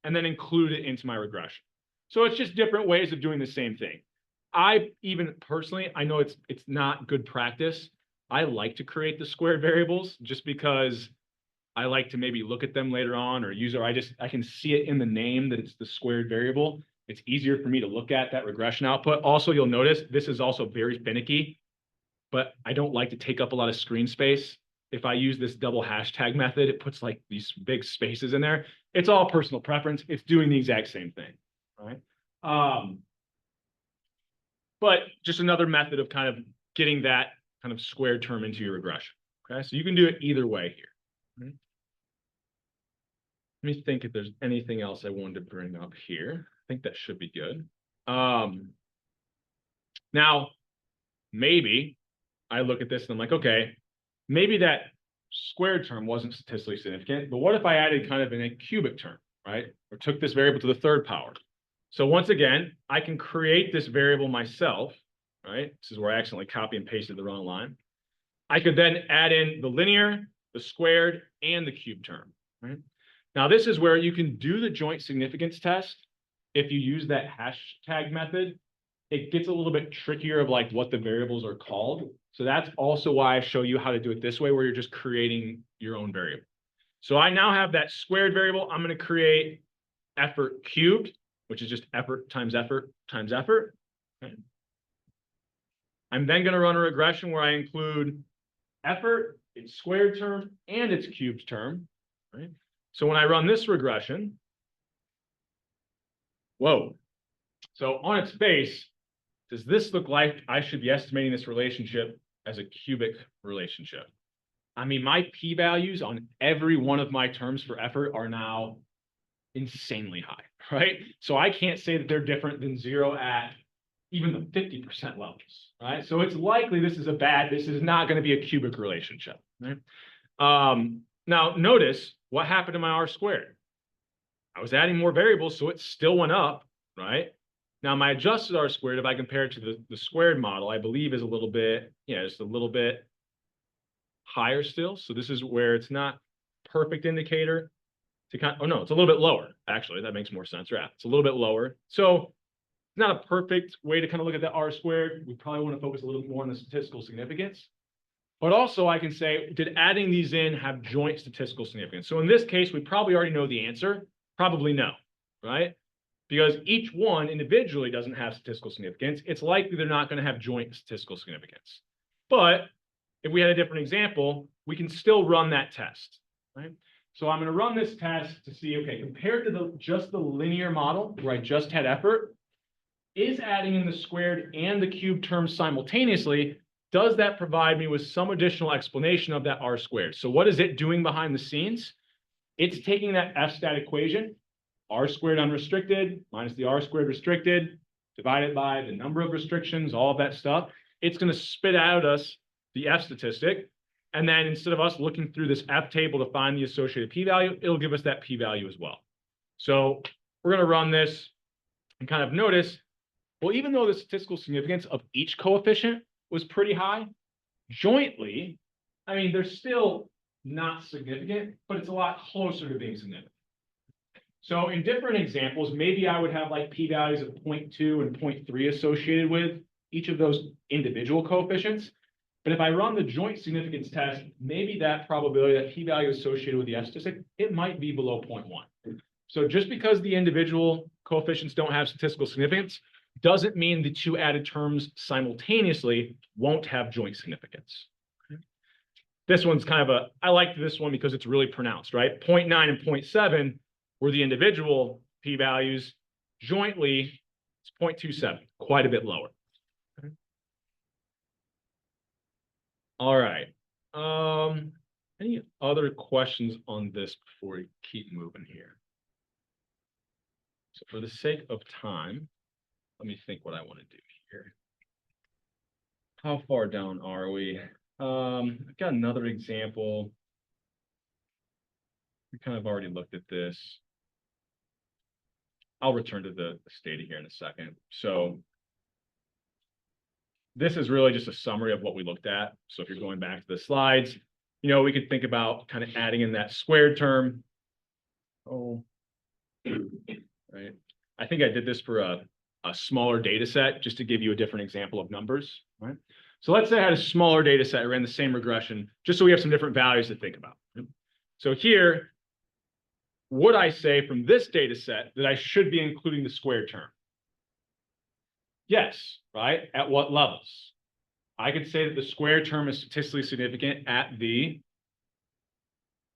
and then included it into my regression. So it's just different ways of doing the same thing. I even personally, I know it's not good practice. I like to create the squared variables just because I like to maybe look at them later on or use it. I can see it in the name that it's the squared variable. It's easier for me to look at that regression output. Also, you'll notice this is also very finicky, but I don't like to take up a lot of screen space. If I use this double hashtag method, it puts like these big spaces in there. It's all personal preference. It's doing the exact same thing, right? But just another method of kind of getting that kind of squared term into your regression. Okay, so you can do it either way here. Right? Let me think if there's anything else I wanted to bring up here. I think that should be good. Now, maybe I look at this and I'm like, okay, maybe that squared term wasn't statistically significant, but what if I added kind of in a cubic term, right? Or took this variable to the third power. So once again, I can create this variable myself, right? This is where I accidentally copy and pasted the wrong line. I could then add in the linear, the squared, and the cube term, right? Now, this is where you can do the joint significance test. If you use that hashtag method, it gets a little bit trickier of like what the variables are called. So that's also why I show you how to do it this way, where you're just creating your own variable. So I now have that squared variable. I'm going to create effort cubed, which is just effort times effort times effort. Okay. I'm then going to run a regression where I include effort, its squared term, and its cubed term, right? So when I run this regression, whoa. So on its face, does this look like I should be estimating this relationship as a cubic relationship? I mean, my p-values on every one of my terms for effort are now insanely high, right? So I can't say that they're different than 0 at even the 50% levels, right? So it's likely this is not going to be a cubic relationship, right? Now notice what happened to my R squared. I was adding more variables, so it still went up, right? Now my adjusted R squared, if I compare it to the squared model, I believe is a little bit, just a little bit higher still. So this is where it's not perfect indicator to kind of, oh no, it's a little bit lower. Actually, that makes more sense, right? It's a little bit lower. So it's not a perfect way to kind of look at the R squared. We probably want to focus a little bit more on the statistical significance. But also I can say, did adding these in have joint statistical significance? So in this case, we probably already know the answer. Probably no, right? Because each one individually doesn't have statistical significance. It's likely they're not going to have joint statistical significance. But if we had a different example, we can still run that test, right? So I'm going to run this test to see, okay, compared to just the linear model where I just had effort, is adding in the squared and the cubed terms simultaneously, does that provide me with some additional explanation of that r squared? So what is it doing behind the scenes? It's taking that f stat equation, r squared unrestricted minus the r squared restricted, divided by the number of restrictions, all of that stuff. It's going to spit out us the f statistic. And then instead of us looking through this f table to find the associated p-value, it'll give us that p-value as well. So we're going to run this and kind of notice, well, even though the statistical significance of each coefficient was pretty high, jointly, I mean, they're still not significant, but it's a lot closer to being significant. So in different examples, maybe I would have like p-values of 0.2 and 0.3 associated with each of those individual coefficients. But if I run the joint significance test, maybe that probability, that p-value associated with the f statistic, it might be below 0.1. So just because the individual coefficients don't have statistical significance doesn't mean the two added terms simultaneously won't have joint significance. This one's kind of I like this one because it's really pronounced, right? 0.9 and 0.7 were the individual p-values. Jointly, it's 0.27, quite a bit lower. All right. Any other questions on this before we keep moving here? So for the sake of time, let me think what I want to do here. How far down are we? I've got another example. We kind of already looked at this. I'll return to the data here in a second. So this is really just a summary of what we looked at. So if you're going back to the slides, you know, we could think about kind of adding in that squared term. Oh, right. I think I did this for a smaller data set just to give you a different example of numbers, right? So let's say I had a smaller data set, I ran the same regression, just so we have some different values to think about. So here, would I say from this data set that I should be including the squared term? Yes, right? At what levels? I could say that the squared term is statistically significant at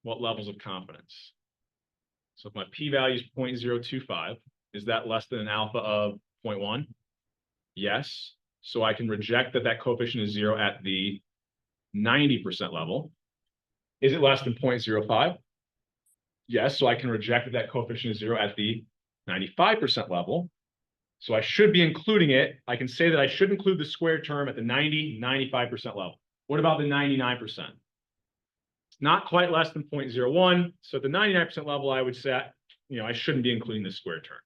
what levels of confidence? So if my p-value is 0.025, is that less than an alpha of 0.1? Yes. So I can reject that coefficient is 0 at the 90% level. Is it less than 0.05? Yes. So I can reject that coefficient is 0 at the 95% level. So I should be including it. I can say that I should include the squared term at the 95% level. What about the 99%? It's not quite less than 0.01. So at the 99% level, I would say, you know, I shouldn't be including the squared term.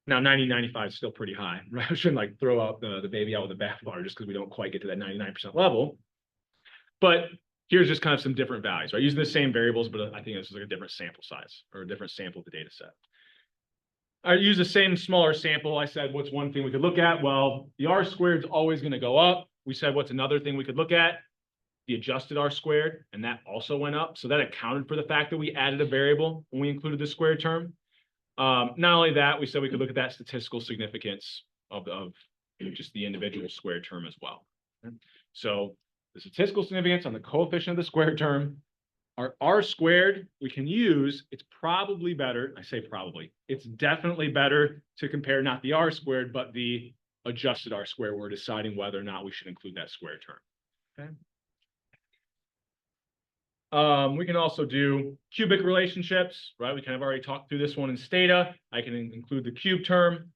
Now, 95 is still pretty high, right? I shouldn't like throw out the baby out with the bathwater just because we don't quite get to that 99% level. But here's just kind of some different values, right? Using the same variables, but I think this is like a different sample size or a different sample of the data set. I use the same smaller sample. I said, what's one thing we could look at? Well, the r squared is always going to go up. We said, what's another thing we could look at? The adjusted r squared, and that also went up. So that accounted for the fact that we added a variable when we included the squared term. Not only that, we said we could look at that statistical significance of just the individual squared term as well. So the statistical significance on the coefficient of the squared term, our r squared we can use, it's probably better. I say probably, it's definitely better to compare not the r squared, but the adjusted r squared. We're deciding whether or not we should include that squared term. Okay. We can also do cubic relationships, right? We kind of already talked through this one in Stata. I can include the cube term.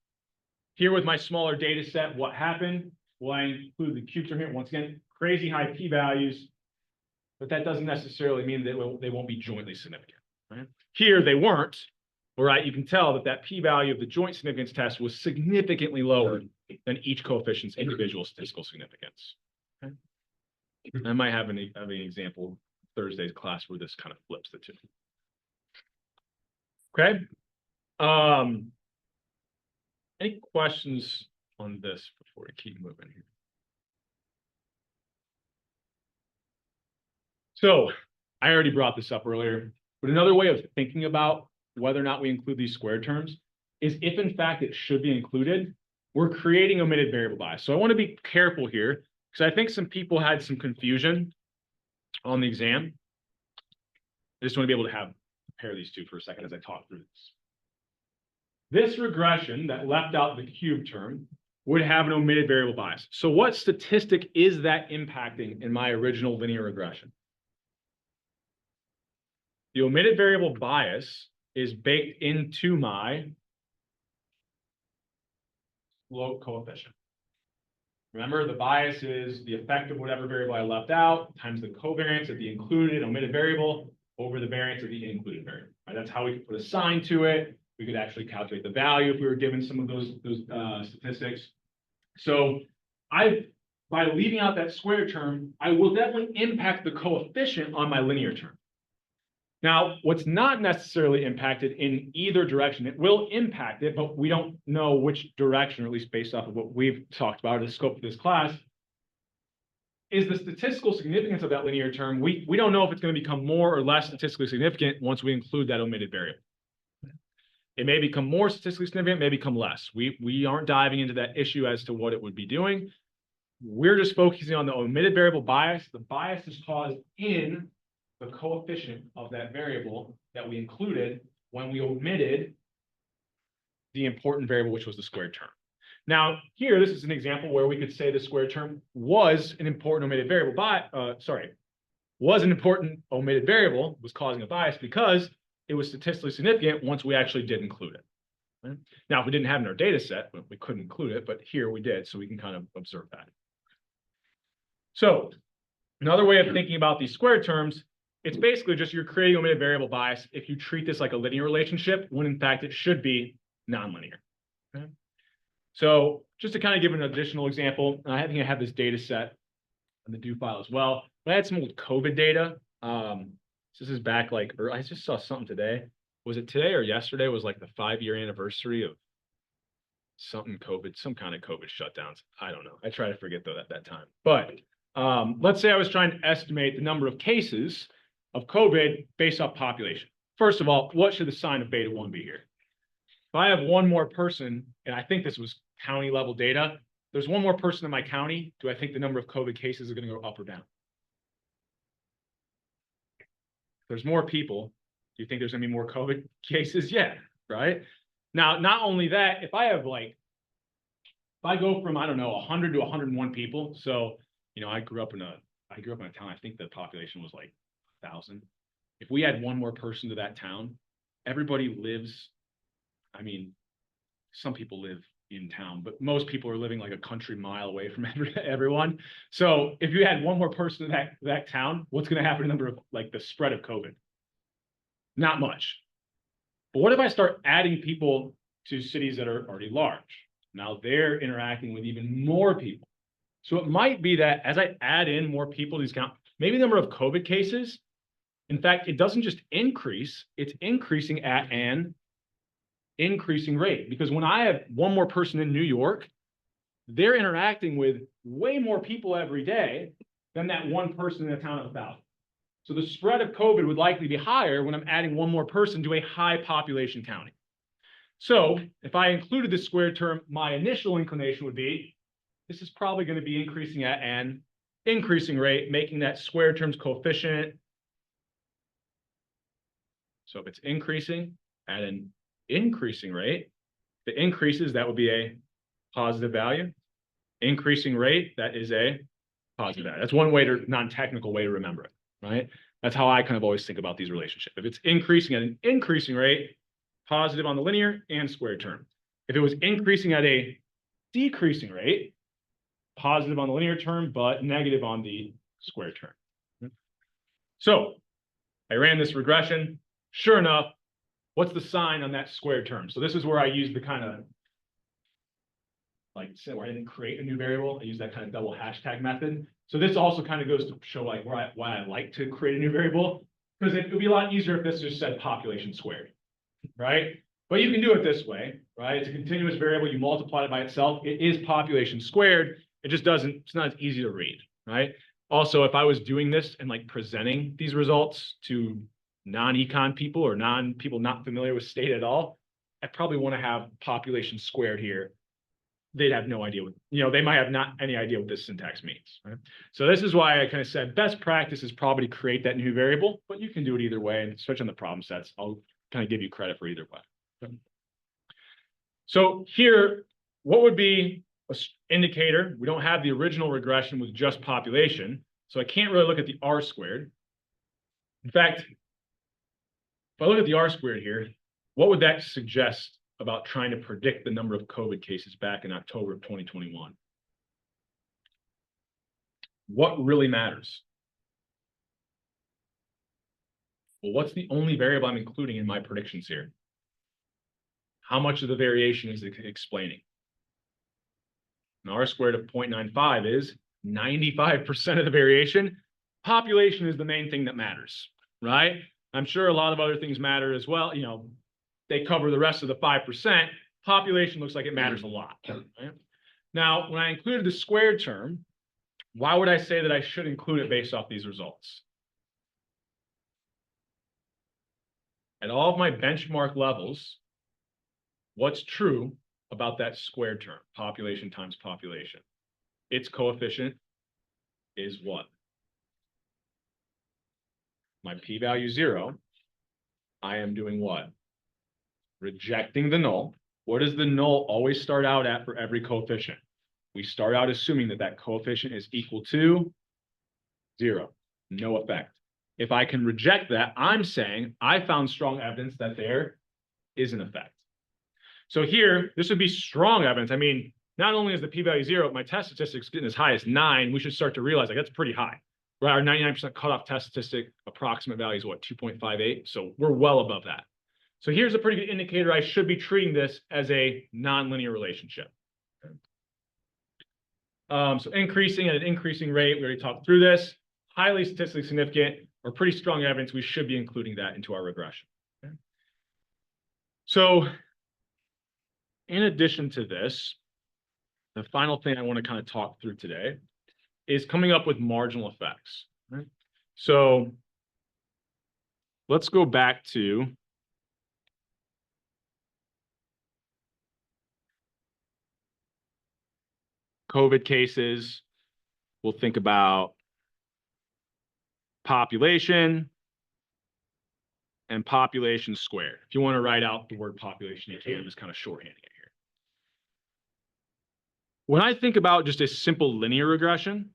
Here with my smaller data set, what happened? Well, I include the cube term here. Once again, crazy high p-values, but that doesn't necessarily mean that they won't be jointly significant, right? Here they weren't, all right? You can tell that p-value of the joint significance test was significantly lower than each coefficient's individual statistical significance. Okay? I might have an example Thursday's class where this kind of flips the two. Okay. Any questions on this before we keep moving here? So I already brought this up earlier, but another way of thinking about whether or not we include these squared terms is if in fact it should be included, we're creating omitted variable bias. So I want to be careful here because I think some people had some confusion on the exam. I just want to be able to compare these two for a second as I talk through this. this regression that left out the cube term would have an omitted variable bias. So what statistic is that impacting in my original linear regression? The omitted variable bias is baked into my slope coefficient. Remember, the bias is the effect of whatever variable I left out times the covariance of the included and omitted variable over the variance of the included variable. Right? That's how we could put a sign to it. We could actually calculate the value if we were given some of those statistics. So by leaving out that square term, I will definitely impact the coefficient on my linear term. Now, what's not necessarily impacted in either direction, it will impact it, but we don't know which direction, or at least based off of what we've talked about, or the scope of this class, is the statistical significance of that linear term. We don't know if it's going to become more or less statistically significant once we include that omitted variable. It may become more statistically significant, may become less. We aren't diving into that issue as to what it would be doing. We're just focusing on the omitted variable bias. The bias is caused in the coefficient of that variable that we included when we omitted the important variable, which was the squared term. Now, here, this is an example where we could say the squared term was an important omitted variable was an important omitted variable, was causing a bias because it was statistically significant once we actually did include it. Right? Now, if we didn't have it in our data set, we couldn't include it, but here we did, so we can kind of observe that. So another way of thinking about these squared terms, it's basically just you're creating omitted variable bias if you treat this like a linear relationship, when in fact it should be nonlinear. Okay? So just to kind of give an additional example, I think I have this data set in the do file as well, but I had some old COVID data. This is back or I just saw something today. Was it today or yesterday? Was like the 5-year anniversary of something COVID, some kind of COVID shutdowns. I don't know. I try to forget though at that time. But let's say I was trying to estimate the number of cases of COVID based off population. First of all, what should the sign of beta 1 be here? If I have one more person, and I think this was county level data, there's one more person in my county, do I think the number of COVID cases are going to go up or down? If there's more people, do you think there's going to be more COVID cases? Yeah, right? Now, not only that, if I have if I go from, I don't know, 100 to 101 people, so, I grew up in a town, I think the population was 1,000. If we add one more person to that town, everybody lives, some people live in town, but most people are living a country mile away from everyone. So if you add one more person to that town, what's going to happen to the number of the spread of COVID? Not much. But what if I start adding people to cities that are already large? Now they're interacting with even more people. So it might be that as I add in more people to these count, maybe the number of COVID cases, in fact, it doesn't just increase, it's increasing at an increasing rate. Because when I have one more person in New York, they're interacting with way more people every day than that one person in a town of 1,000. So the spread of COVID would likely be higher when I'm adding one more person to a high population county. So if I included the squared term, my initial inclination would be, this is probably going to be increasing at an increasing rate, making that squared term's coefficient. So if it's increasing at an increasing rate, if it increases, that would be a positive value. Increasing rate, that is a positive value. That's one non-technical way to remember it, right? That's how I kind of always think about these relationships. If it's increasing at an increasing rate, positive on the linear and squared term. If it was increasing at a decreasing rate, positive on the linear term, but negative on the squared term. So I ran this regression. Sure enough, what's the sign on that squared term? So this is where I use the kind of, where I didn't create a new variable. I use that kind of double hashtag method. So this also kind of goes to show why I like to create a new variable, because it would be a lot easier if this just said population squared, right? But you can do it this way, right? It's a continuous variable. You multiply it by itself. It is population squared. It just it's not as easy to read, right? Also, if I was doing this and presenting these results to non-econ people or people not familiar with state at all, I probably want to have population squared here. They'd have no idea they might have not any idea what this syntax means, right? So this is why I kind of said best practice is probably to create that new variable, but you can do it either way, and especially on the problem sets, I'll kind of give you credit for either way. So here, what would be an indicator? We don't have the original regression with just population, so I can't really look at the R squared. In fact, if I look at the R squared here, what would that suggest about trying to predict the number of COVID cases back in October of 2021? What really matters? Well, what's the only variable I'm including in my predictions here? How much of the variation is it explaining? An R squared of 0.95 is 95% of the variation. Population is the main thing that matters, right? I'm sure a lot of other things matter as well. You know, they cover the rest of the 5%. Population looks like it matters a lot. Right? Now, when I included the squared term, why would I say that I should include it based off these results? At all of my benchmark levels, what's true about that squared term, population times population? Its coefficient is what? My p-value 0. I am doing what? Rejecting the null. What does the null always start out at for every coefficient? We start out assuming that that coefficient is equal to 0, no effect. If I can reject that, I'm saying I found strong evidence that there is an effect. So here, this would be strong evidence. I mean, not only is the p-value 0, my test statistics getting as high as 9, we should start to realize like that's pretty high. Right? Our 99% cutoff test statistic approximate value is what, 2.58? So we're well above that. So here's a pretty good indicator. I should be treating this as a nonlinear relationship. So increasing at an increasing rate, we already talked through this. Highly statistically significant or pretty strong evidence, we should be including that into our regression. Okay. So in addition to this, the final thing I want to kind of talk through today is coming up with marginal effects. Right? So let's go back to COVID cases. We'll think about population and population squared. If you want to write out the word population, you can. I'm just kind of shorthanding it here. When I think about just a simple linear regression,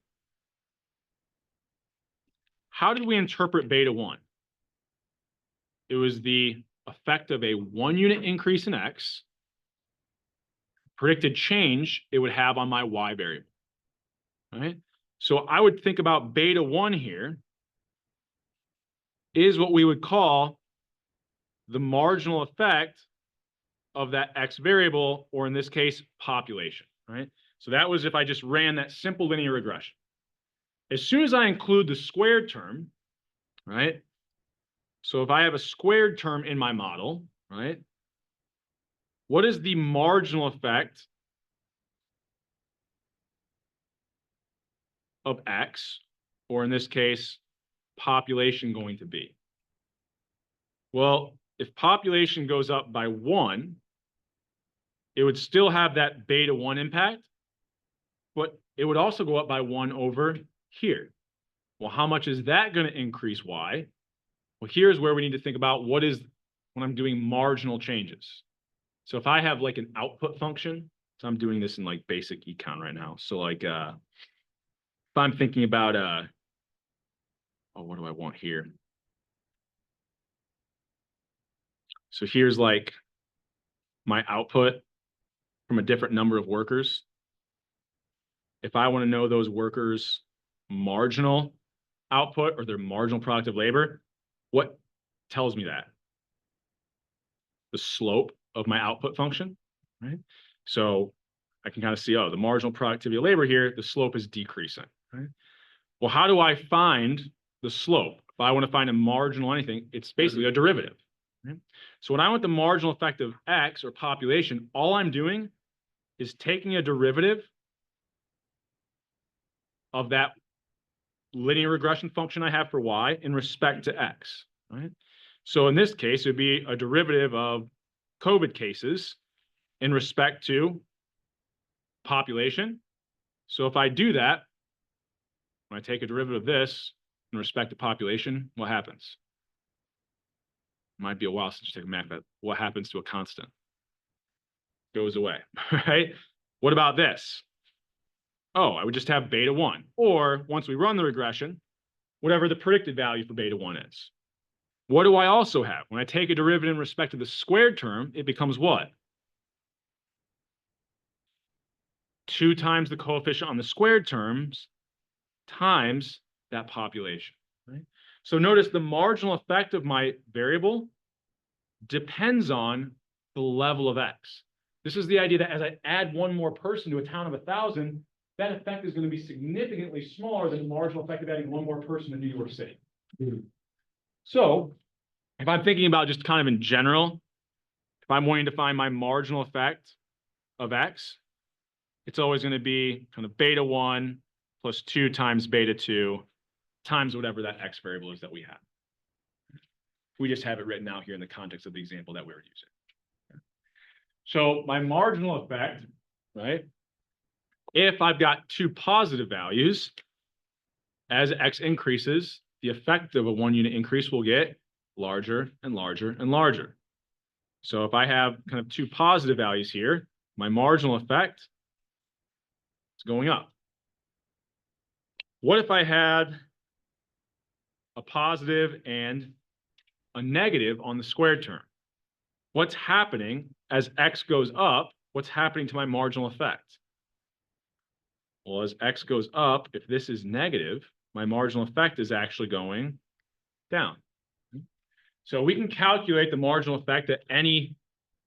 how did we interpret beta 1? It was the effect of a 1 unit increase in X, predicted change it would have on my Y variable. Right? So I would think about beta 1 here is what we would call the marginal effect of that X variable, or in this case, population, right? So that was if I just ran that simple linear regression. As soon as I include the squared term, right? So if I have a squared term in my model, right? What is the marginal effect of X, or in this case, population going to be? Well, if population goes up by 1, it would still have that beta 1 impact, but it would also go up by 1 over here. Well, how much is that going to increase Y? Well, here's where we need to think about what is when I'm doing marginal changes. So if I have like an output function, so I'm doing this in like basic econ right now. So like if I'm thinking about oh, what do I want here? So here's like my output from a different number of workers. If I want to know those workers' marginal output or their marginal product of labor, what tells me that? The slope of my output function, right? So I can kind of see, oh, the marginal productivity of labor here, the slope is decreasing, right? Well, how do I find the slope? If I want to find a marginal anything, it's basically a derivative. Right? So when I want the marginal effect of X or population, all I'm doing is taking a derivative of that linear regression function I have for Y in respect to X, right? So in this case, it would be a derivative of COVID cases in respect to population. So if I do that, when I take a derivative of this in respect to population, what happens? Might be a while since you take a math, but what happens to a constant? goes away, right? What about this? Oh, I would just have beta 1. Or once we run the regression, whatever the predicted value for beta 1 is. What do I also have? When I take a derivative in respect to the squared term, it becomes what? 2 times the coefficient on the squared terms times that population. Right? So notice the marginal effect of my variable depends on the level of X. This is the idea that as I add one more person to a town of 1,000, that effect is going to be significantly smaller than the marginal effect of adding one more person to New York City. So if I'm thinking about just kind of in general, if I'm wanting to find my marginal effect of X, it's always going to be kind of beta 1 plus 2 times beta 2 times whatever that X variable is that we have. We just have it written out here in the context of the example that we were using. So my marginal effect, right? If I've got 2 positive values, as X increases, the effect of a 1 unit increase will get larger and larger and larger. So if I have kind of 2 positive values here, my marginal effect is going up. What if I had a positive and a negative on the squared term? What's happening as X goes up? What's happening to my marginal effect? Well, as X goes up, if this is negative, my marginal effect is actually going down. So we can calculate the marginal effect at any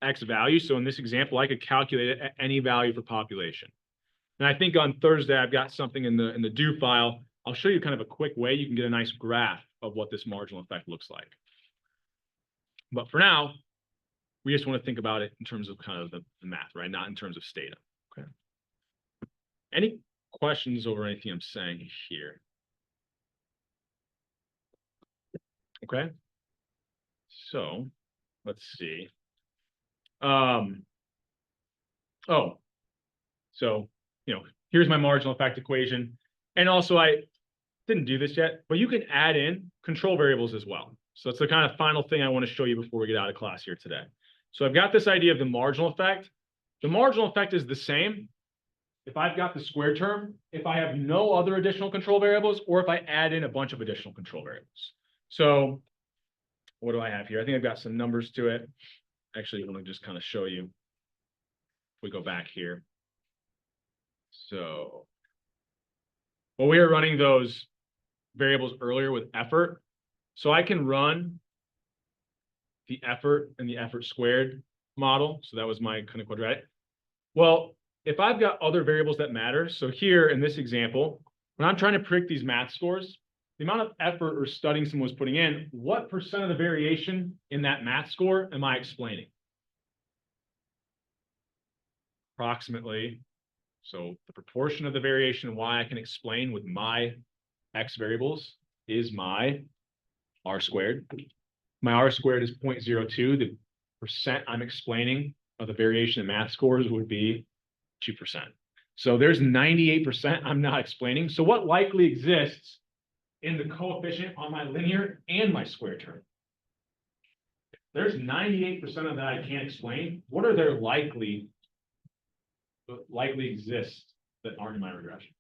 X value. So in this example, I could calculate it at any value for population. And I think on Thursday, I've got something in the do file. I'll show you kind of a quick way you can get a nice graph of what this marginal effect looks like. But for now, we just want to think about it in terms of kind of the math, right? Not in terms of stata. Okay. Any questions over anything I'm saying here? Okay. So let's see. So, here's my marginal effect equation. And also I didn't do this yet, but you can add in control variables as well. So that's the kind of final thing I want to show you before we get out of class here today. So I've got this idea of the marginal effect. The marginal effect is the same if I've got the square term, if I have no other additional control variables, or if I add in a bunch of additional control variables. So what do I have here? I think I've got some numbers to it. Actually, I want to just kind of show you. If we go back here. So, well, we were running those variables earlier with effort. So I can run the effort and the effort squared model. So that was my kind of quadratic. Well, if I've got other variables that matter, so here in this example, when I'm trying to predict these math scores, the amount of effort or studying someone was putting in, what % of the variation in that math score am I explaining? Approximately. So the proportion of the variation y I can explain with my X variables is my R squared. My R squared is 0.02. The % I'm explaining of the variation in math scores would be 2%. So there's 98% I'm not explaining. So what likely exists in the coefficient on my linear and my square term? There's 98% of that I can't explain. What are there likely exist that aren't in my regression?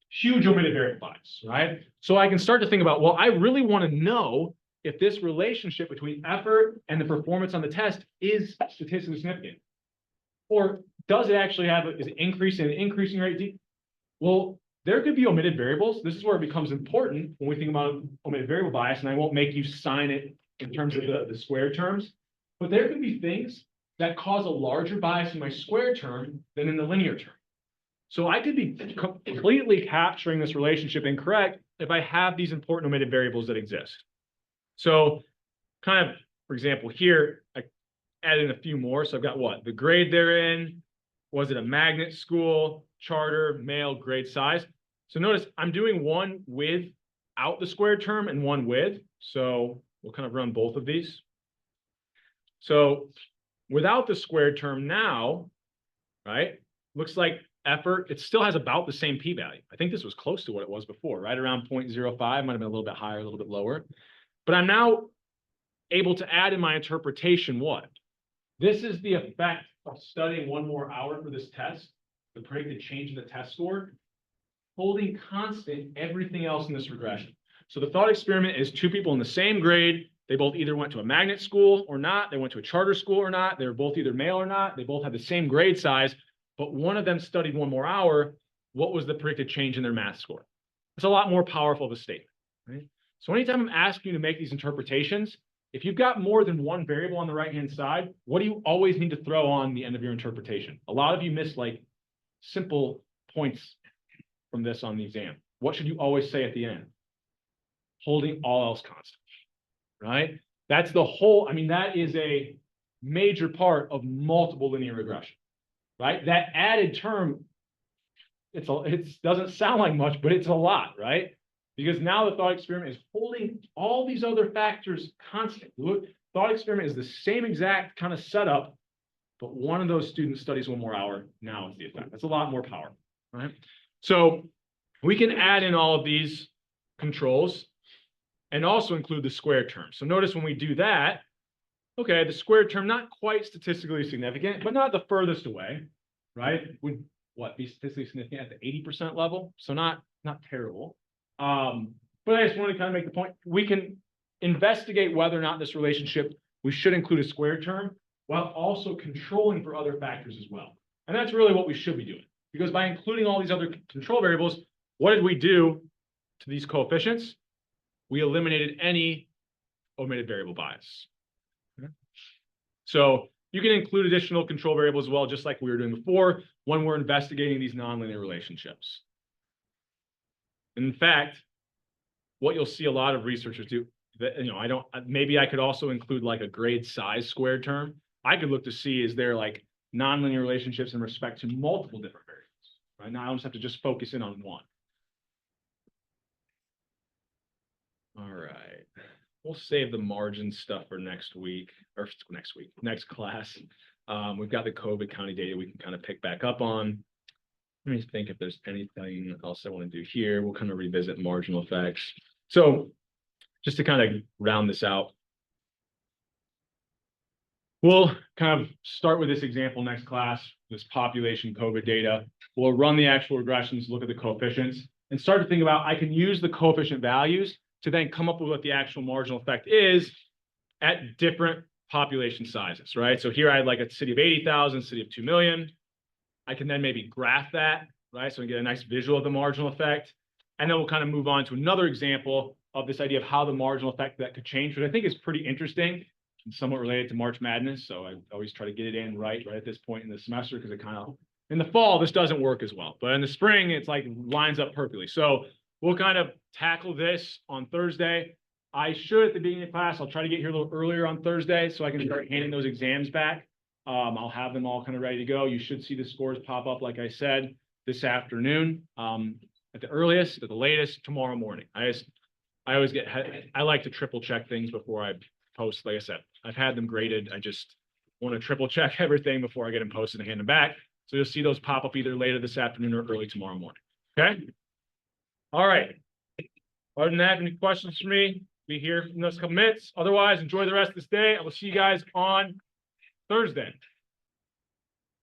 Huge omitted variables, right? So I can start to think about, well, I really want to know if this relationship between effort and the performance on the test is statistically significant. Or does it actually have, is it increasing at an increasing rate? Well, there could be omitted variables. This is where it becomes important when we think about omitted variable bias, and I won't make you sign it in terms of the square terms, but there could be things that cause a larger bias in my square term than in the linear term. So I could be completely capturing this relationship incorrect if I have these important omitted variables that exist. So kind of, for example, here, I added in a few more. So I've got what? The grade they're in. Was it a magnet school, charter, male, grade size? So notice I'm doing one without the squared term and one with. So we'll kind of run both of these. So without the squared term now, right, looks like effort, it still has about the same p-value. I think this was close to what it was before, right around 0.05, might have been a little bit higher, a little bit lower. But I'm now able to add in my interpretation what? This is the effect of studying one more hour for this test, the predicted change in the test score, holding constant everything else in this regression. So the thought experiment is two people in the same grade. They both either went to a magnet school or not. They went to a charter school or not. They were both either male or not. They both had the same grade size, but one of them studied one more hour. What was the predicted change in their math score? It's a lot more powerful of a statement, right? So anytime I'm asking you to make these interpretations, if you've got more than one variable on the right-hand side, what do you always need to throw on the end of your interpretation? A lot of you miss like simple points from this on the exam. What should you always say at the end? Holding all else constant, right? That's the whole, I mean, that is a major part of multiple linear regression, right? That added term, it doesn't sound like much, but it's a lot, right? Because now the thought experiment is holding all these other factors constant. Look, thought experiment is the same exact kind of setup, but one of those students studies one more hour. Now it's the effect. That's a lot more power, right? So we can add in all of these controls and also include the squared term. So notice when we do that, okay, the squared term, not quite statistically significant, but not the furthest away, right? Would what be statistically significant at the 80% level? So not terrible. But I just want to kind of make the point, we can investigate whether or not this relationship, we should include a squared term while also controlling for other factors as well. And that's really what we should be doing, because by including all these other control variables, what did we do to these coefficients? We eliminated any omitted variable bias. Okay. So you can include additional control variables as well, just like we were doing before, when we're investigating these nonlinear relationships. In fact, what you'll see a lot of researchers do, that, maybe I could also include like a grade size squared term. I could look to see, is there like nonlinear relationships in respect to multiple different variables, right? Now I don't just have to just focus in on one. All right, we'll save the margin stuff for next class. We've got the COVID county data we can kind of pick back up on. Let me think if there's anything else I want to do here. We'll kind of revisit marginal effects. So just to kind of round this out, we'll kind of start with this example next class, this population COVID data. We'll run the actual regressions, look at the coefficients, and start to think about, I can use the coefficient values to then come up with what the actual marginal effect is at different population sizes, right? So here I had like a city of 80,000, city of 2 million. I can then maybe graph that, right? So I get a nice visual of the marginal effect. And then we'll kind of move on to another example of this idea of how the marginal effect that could change, which I think is pretty interesting and somewhat related to March Madness. So I always try to get it in right at this point in the semester, because it kind of, in the fall, this doesn't work as well. But in the spring, it's like lines up perfectly. So we'll kind of tackle this on Thursday. I should, at the beginning of class, I'll try to get here a little earlier on Thursday so I can start handing those exams back. I'll have them all kind of ready to go. You should see the scores pop up, like I said, this afternoon, at the earliest, at the latest, tomorrow morning. I like to triple check things before I post. Like I said, I've had them graded. I just want to triple check everything before I get them posted and hand them back. So you'll see those pop up either later this afternoon or early tomorrow morning. Okay. All right. Other than that, any questions for me? Be here in those couple minutes. Otherwise, enjoy the rest of this day. I will see you guys on Thursday.